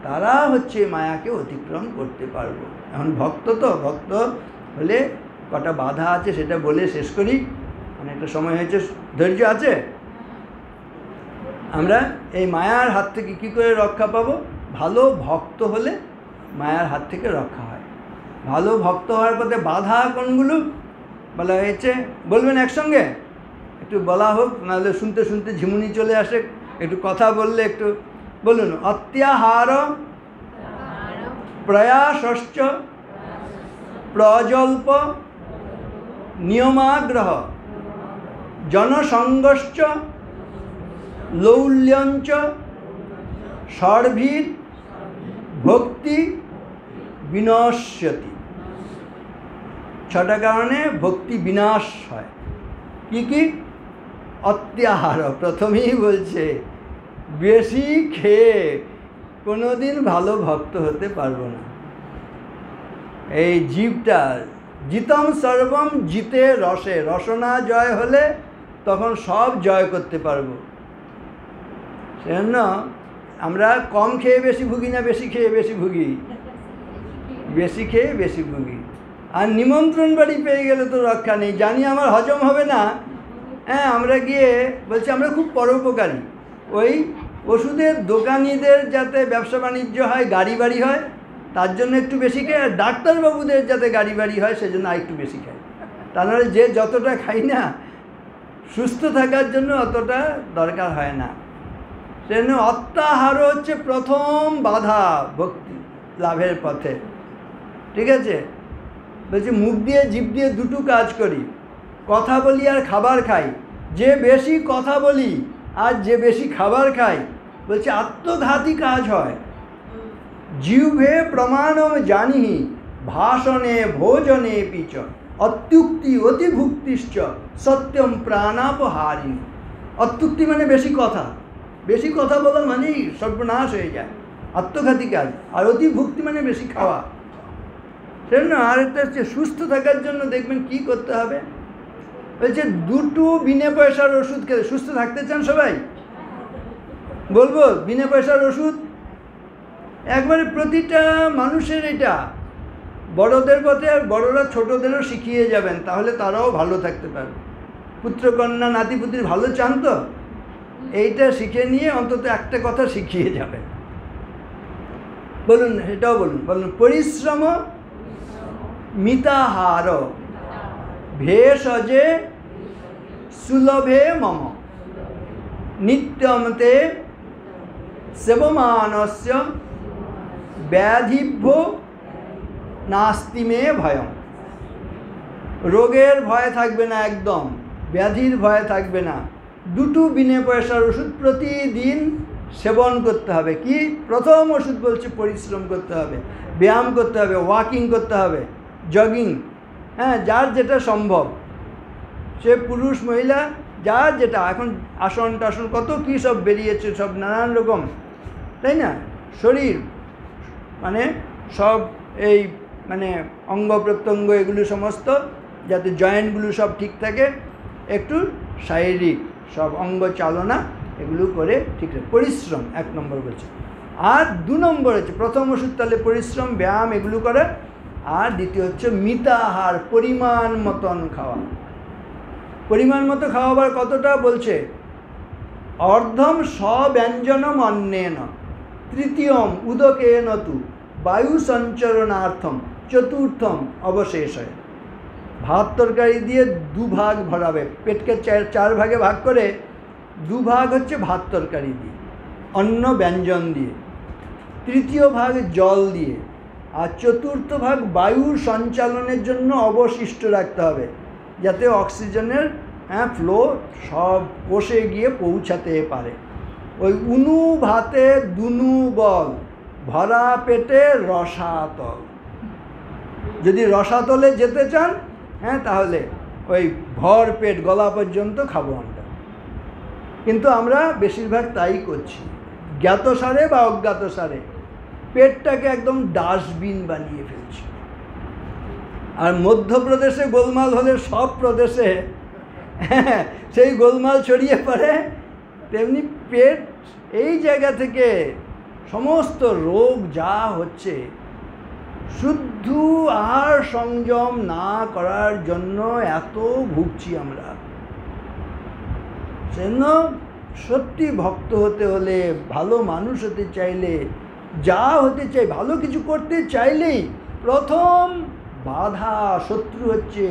তারা হচ্ছে মায়াকে অতিক্রম করতে পারবো। এখন ভক্ত তো, ভক্ত হলে কটা বাধা আছে সেটা বলে শেষ করি, অনেকটা সময় হয়েছে, ধৈর্য আছে? আমরা এই মায়ার হাত থেকে কী করে রক্ষা পাবো? ভালো ভক্ত হলে মায়ার হাত থেকে রক্ষা হয়। ভালো ভক্ত হওয়ার পথে বাধা কোনগুলো বলা হয়েছে বলবেন একসঙ্গে? একটু বলা হোক, নাহলে শুনতে শুনতে ঝিমুনি চলে আসে। একটু কথা বললে একটু বলুন। অত্যাহার প্রয়াসশ্চ প্রজল্প নিয়মাগ্রহ জনসংগশ্চ লৌল্যঞ্চ সর্বীর ভক্তি বিনশ্যতি। ছটা কারণে ভক্তি বিনাশ হয়। কি কি? অত্যাহার, প্রথমেই বলছে বেশি খেয়ে কোনোদিন ভালো ভক্ত হতে পারবো না। এই জীবটা জিতম সর্বম জিতে রসে, রসনা জয় হলে তখন সব জয় করতে পারবো। সেজন্য আমরা কম খেয়ে বেশি ভুগি না, বেশি খেয়ে বেশি ভুগি? বেশি খেয়ে বেশি ভুগি। আর নিমন্ত্রণ বাড়ি পেয়ে গেলে তো রক্ষা নেই, জানি আমার হজম হবে না, হ্যাঁ, আমরা গিয়ে বলছি আমরা খুব পরোপকারী। ওই ওষুধের দোকানিদের যাতে ব্যবসা বাণিজ্য হয়, গাড়ি বাড়ি হয়, তার জন্য একটু বেশি খাই, আর ডাক্তারবাবুদের যাতে গাড়ি বাড়ি হয় সেজন্য আর একটু বেশি খাই। তা নাহলে যে যতটা খাই না, সুস্থ থাকার জন্য অতটা দরকার হয় না। সেজন্য অত্যাহার হচ্ছে প্রথম বাধা ভক্তি লাভের পথে। ঠিক আছে? বলছি মুখ দিয়ে জিভ দিয়ে দুটো কাজ করি, কথা বলি আর খাবার খাই। যে বেশি কথা বলি আর যে বেশি খাবার খাই, বলছে আত্মঘাতী কাজ হয়। জিহ্বে প্রমাণম জানিহি ভাষণে ভোজনে পিচ অত্যুক্তি অতিভুক্তিশ্চ সত্যম প্রাণাপহারিণী। অত্যুক্তি মানে বেশি কথা, বেশি কথা বলা মানেই সর্বনাশ হয়ে যায়, আত্মঘাতী কাজ। আর অতিভুক্তি মানে বেশি খাওয়া। সেজন্য আরেকটা হচ্ছে সুস্থ থাকার জন্য দেখবেন কি করতে হবে, বলছে দুটো বিনা পয়সার ওষুধ খেতে। সুস্থ থাকতে চান সবাই? বলবো বিনা পয়সার ওষুধ একবারে প্রতিটা মানুষের। এটা বড়দের পথে, আর বড়রা ছোটদেরও শিখিয়ে যাবেন, তাহলে তারাও ভালো থাকতে পারবে। পুত্রকন্যা নাতিপুতির ভালো চান তো এইটা শিখে নিয়ে অন্তত একটা কথা শিখিয়ে যাবেন। বলুন, এটাও বলুন। বলুন পরিশ্রম মিতাহার ভেষজে सुलभे मम नित्यं ते सेवमानस्य व्याधिभ्यो नास्ति मे भयम। रोगेर भय थाकबे ना, एकदम व्याधिर भय थाकबे ना। दुटो बिना पयसार ओषुध प्रतिदिन सेवन करते हबे। कि प्रथम ओषुध बोलছে परिश्रम करते हबे, व्यायाम करते हबे, वाकिंग करते हबे, जगिंग, हाँ जार जेटा सम्भव, से पुरुष महिला जार जेटा एखन आसन टासन कत कि सब बेरिয়েছে, सब नानान रकम, ताई ना शरीर माने सब এই মানে अंग प्रत्यंग एगुलो समस्त যাতে জয়েন্টগুলো सब ठीक থাকে, একটু শারীরিক सब अंग चालना एगुलो करे ठीक है, परिश्रम एक नम्बर बोलছে। আর दो नम्बर হচ্ছে प्रथम ओषुध তাহলে परिश्रम व्यायाम एगुलो करे, और द्वितीय হচ্ছে মিতাহার পরিমাণ মতন খাওয়া। পরিমাণ মতো খাওয়া আবার কতটা বলছে, अर्धम स्व्यंजनम अन्नेन तृतीयम उदकेन तु वायु संचरणार्थम चतुर्थम अवशेषय। भात तरकारी दिए दो भाग भराबे, पेट के चार भागे भाग करे दो भाग हच्छे भात तरकारी दिए, अन्न व्यंजन दिए, तृतीय भाग जल दिए, और चतुर्थ भाग वायु संचालनेर जन्य अवशिष्ट रखते हबे जाते अक्सिजेनेर फ्लो सब कोषे गिये पौঁছাতে पारे। ওই উনু ভাতে দুনু বল, ভরা পেটে রসাতল। যদি রসাতলে যেতে চান তাহলে ওই ভর পেট গলা পর্যন্ত খাবো আমরা, কিন্তু আমরা বেশিরভাগ তাই করছি জ্ঞাতসারে বা অজ্ঞাতসারে পেটটাকে একদম ডাস্টবিন বানিয়ে ফেলছি। আর মধ্যপ্রদেশে গোলমাল হলে সব প্রদেশে সেই গোলমাল ছড়িয়ে পড়ে, তেমনি পেট এই জায়গা থেকে সমস্ত রোগ যা হচ্ছে শুদ্ধ আহার সংযম না করার জন্য এত ভুগছি আমরা। সেজন্য সত্যি ভক্ত হতে হলে, ভালো মানুষ হতে চাইলে, যা হতে চাই, ভালো কিছু করতে চাইলেই প্রথম বাধা শত্রু হচ্ছে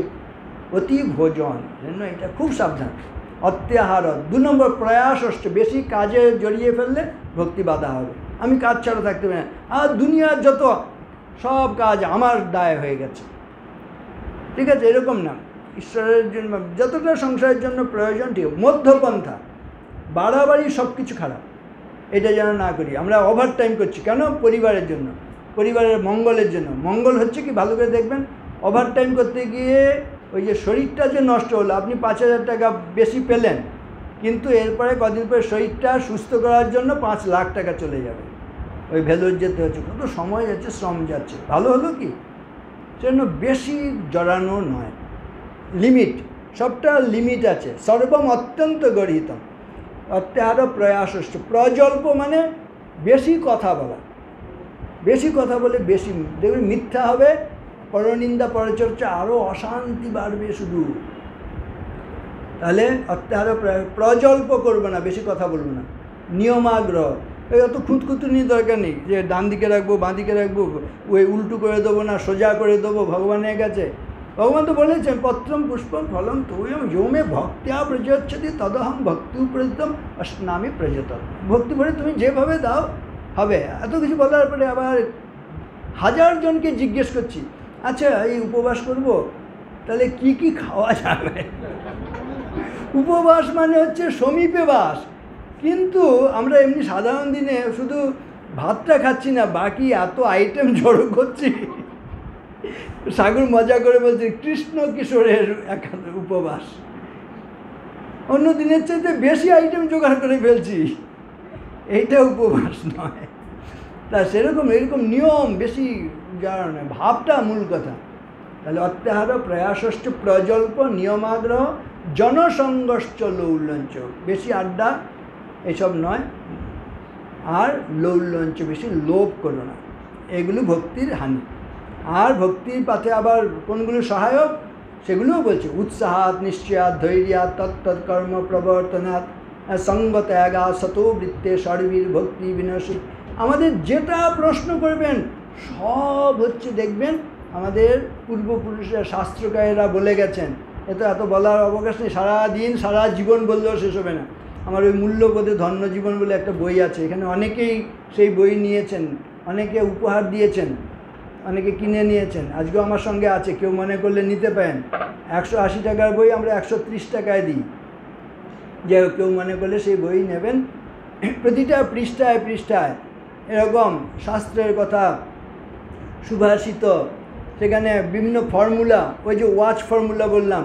অতি ভোজন। জন্য এটা খুব সাবধান। অত্যাহার দু নম্বর প্রয়াস হচ্ছে, বেশি কাজে জড়িয়ে ফেললে ভক্তি বাধা হবে। আমি কাজ ছাড়া থাকতে পারি না, আর দুনিয়ার যত সব কাজ আমার দায় হয়ে গেছে, ঠিক আছে, এরকম না। ঈশ্বরের জন্য যতটা সংসারের জন্য প্রয়োজন ঠিক, মধ্যপন্থা বাড়াবাড়ি সব কিছু খারাপ, এটা যেন না করি। আমরা ওভার টাইম করছি কেন? পরিবারের জন্য, পরিবারের মঙ্গলের জন্য। মঙ্গল হচ্ছে কি ভালো করে দেখবেন, ওভার টাইম করতে গিয়ে ওই যে শরীরটা যে নষ্ট হলো, আপনি 5,000 টাকা বেশি পেলেন, কিন্তু এরপরে কদিন পরে শরীরটা সুস্থ করার জন্য 5 লাখ টাকা চলে যাবে, ওই ভেলোর যেতে হচ্ছে, কত সময় যাচ্ছে, শ্রম যাচ্ছে। ভালো হলো কি? সেজন্য বেশি জড়ানো নয়, লিমিট, সবটা লিমিট আছে। সর্বম অত্যন্ত গর্হিতম অত্যাহার প্রয়াস হচ্ছে। প্রজল্প মানে বেশি কথা বলা, বেশি কথা বলে বেশি দেখবেন মিথ্যা হবে, পরনিন্দা পরচর্চা, আরও অশান্তি বাড়বে শুধু। তাহলে অত্যাহার প্রজল্প করবো না, বেশি কথা বলবো না। নিয়মাগ্রহ, এই অত খুঁতখুঁতুনি দরকার নেই যে ডান দিকে রাখবো বাঁ দিকে রাখবো, ওই উল্টো করে দেবো না সোজা করে দেবো ভগবানের কাছে। ভগবান তো বলেছেন পত্রম পুষ্পম ফলম তোয়ম যৌমে ভক্তিয়া প্রযোচ্ছতি তদহম ভক্তি প্রযুতম অষ্টনামী প্রযত। ভক্তি ভরে তুমি যেভাবে দাও হবে। এত কিছু বলার পরে আবার 1000 জনকে জিজ্ঞেস করছি, আচ্ছা এই উপবাস করব, তাহলে কি কি খাওয়া যাবে? উপবাস মানে হচ্ছে সমীপে বাস, কিন্তু আমরা এমনি সাধারণ দিনে শুধু ভাতটা খাচ্ছি না, বাকি এত আইটেম জড়ো করছি। সাগর মজা করে বলছে কৃষ্ণ কিশোরের একান্ত উপবাস, অন্য দিনের চাইতে বেশি আইটেম জোগাড় করে ফেলছি, এইটা উপবাস নয়। তা সেরকম এরকম নিয়ম বেশি যারা নয়, ভাবটা মূল কথা। তাহলে অত্যাহার প্রয়াসশ্চ প্রজল্প নিয়মাগ্রহ জনসংগশ্চ লৌল্যঞ্চ, বেশি আড্ডা এসব নয়, আর লৌল্যঞ্চ বেশি লোভ করো না, এগুলো ভক্তির হানি। আর ভক্তির পথে আবার কোনগুলো সহায়ক সেগুলোও বলছে, উৎসাহাত নিশ্চয়াত ধৈর্যাত তৎতৎকর্ম প্রবর্তনাৎ সঙ্গত্যাগা সতো বৃত্তে সর্বীর ভক্তি বিনশী। আমাদের যেটা প্রশ্ন করবেন সব হচ্ছে দেখবেন আমাদের পূর্বপুরুষরা শাস্ত্রকারেরা বলে গেছেন, এ তো এত বলার অবকাশ নেই, সারাদিন সারা জীবন বললেও শেষ হবে না। আমার ওই মূল্যবোধে ধন্য জীবন বলে একটা বই আছে, এখানে অনেকেই সেই বই নিয়েছেন, অনেকে উপহার দিয়েছেন, অনেকে কিনে নিয়েছেন, আজকেও আমার সঙ্গে আছে, কেউ মনে করলে নিতে পারেন। 180 টাকার বই আমরা 130 টাকায় দিই, যে কেউ মনে করলে সেই বই নেবেন। প্রতিটা পৃষ্ঠায় পৃষ্ঠায় এরকম শাস্ত্রের কথা সুভাষিত, সেখানে বিভিন্ন ফর্মুলা, ওই যে ওয়াচ ফর্মুলা বললাম,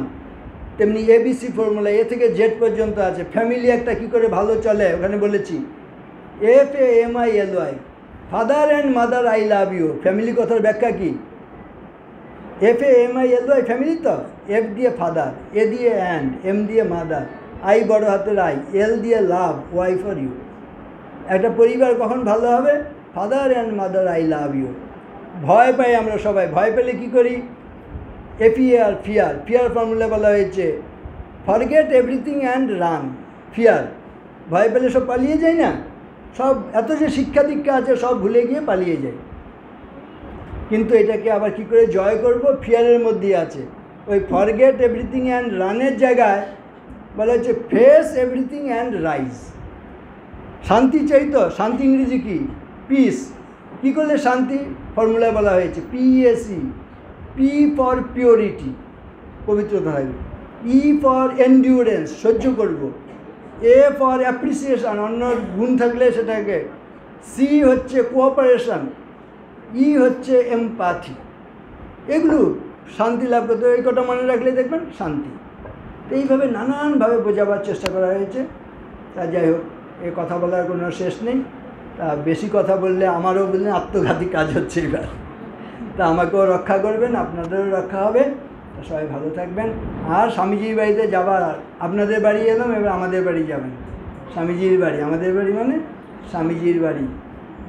তেমনি ABC ফর্মুলা, এ থেকে জেড পর্যন্ত আছে। ফ্যামিলি একটা কী করে ভালো চলে ওখানে বলেছি, FAMILY, father and mother I love you. Family কথার ব্যাখ্যা কী? FAMILY ফ্যামিলি তো, F দিয়ে ফাদার, A দিয়ে অ্যান্ড, M দিয়ে মাদার, আই বড় হাতের আই, L দিয়ে লাভ, ওয়াই ফর ইউ। একটা পরিবার কখন ভালো হবে? Father and mother I love you. ভয় পাই আমরা সবাই, ভয় পেলে কী করি? FEAR, fear. ফিয়ার ফর্মুলা বলা হয়েছে, forget everything and run. Fear, ভয় পেলে সব পালিয়ে যায় না, সব এত যে শিক্ষা দীক্ষা আছে সব ভুলে গিয়ে পালিয়ে যায়। কিন্তু এটাকে আবার কি করে জয় করব? ফিয়ারের মধ্যেই আছে। ওই ফরগেট এভরিথিং অ্যান্ড রানের জায়গায় বলা হচ্ছে ফেস এভরিথিং অ্যান্ড রাইজ। শান্তি চাই তো, শান্তি ইংরেজি কি? পিস। কী করলে শান্তি? ফর্মুলায় বলা হয়েছে PEAC, P ফর পিওরিটি, পবিত্রতা থাকবে, E ফর এন্ডিউরেন্স, সহ্য করব, A ফর অ্যাপ্রিসিয়েশন, অন্য গুণ থাকলে সেটাকে, C হচ্ছে কোঅপারেশন, E হচ্ছে এমপ্যাথি। এগুলো শান্তি লাভ করতে, এই কটা মনে রাখলে দেখবেন শান্তি। এইভাবে নানানভাবে বোঝাবার চেষ্টা করা হয়েছে। তা যাই হোক, এ কথা বলার কোনো শেষ নেই। তা বেশি কথা বললে আমারও বললেন আত্মঘাতী কাজ হচ্ছে এবার। তা আমাকেও রক্ষা করবেন, আপনাদেরও রক্ষা হবে। তা সবাই ভালো থাকবেন। আর স্বামীজির বাড়িতে যাবার, আপনাদের বাড়ি এলাম, এবার আমাদের বাড়ি যাবেন। স্বামীজির বাড়ি, আমাদের বাড়ি মানে স্বামীজির বাড়ি,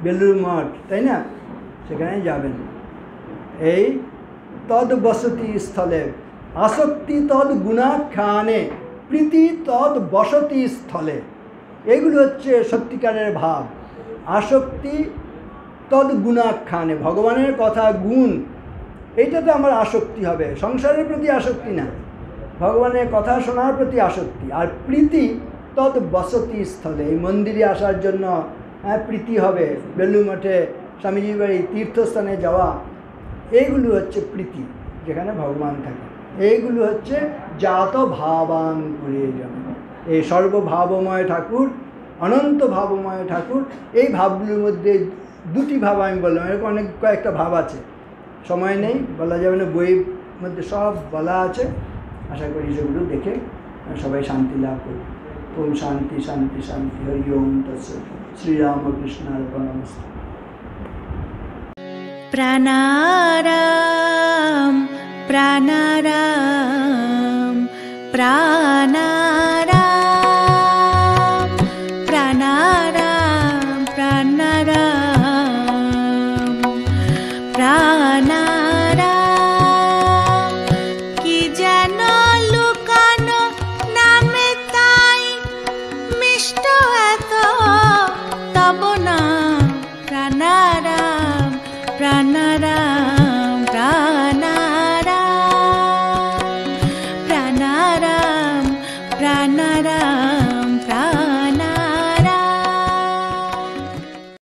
বেলুড় মঠ, তাই না? সেখানে যাবেন। এই তদ বসতি স্থলে, আসক্তি তদ গুণাখ্যানে, প্রীতি তদ বসতি স্থলে। এগুলো হচ্ছে সত্যিকারের ভাব। আসক্তি তদ গুণাখ্যানে, ভগবানের কথা গুণ, এইটাতে আমার আসক্তি হবে, সংসারের প্রতি আসক্তি না, ভগবানের কথা শোনার প্রতি আসক্তি। আর প্রীতি তদ বসতি স্থলে, এই মন্দিরে আসার জন্য প্রীতি হবে, বেলুড় মঠে স্বামীজির বাড়ি তীর্থস্থানে যাওয়া, এইগুলো হচ্ছে প্রীতি, যেখানে ভগবান থাকে। এইগুলো হচ্ছে জাত ভাবান করে যাবে। এই সর্বভাবময় ঠাকুর, অনন্ত ভাবময় ঠাকুর, এই ভাবগুলোর মধ্যে দুটি ভাব আমি বললাম, এরকম অনেক কয়েকটা ভাব আছে, সময় নেই, বলা যাবে না, বইয়ের মধ্যে সব বলা আছে। আশা করি সেগুলো দেখে সবাই শান্তি লাভ করবে। ওম শান্তি শান্তি শান্তি, হরি ওম তৎসৎ। শ্রীরামকৃষ্ণার্পণমস্তু। প্রাণারাম প্রাণারাম প্রাণারাম প্রাণারাম প্রাণারাম প্রাণারাম। কি যেন লুকানো নামে তাই মিষ্ট এত তব নাম। প্রাণারাম প্রাণারাম।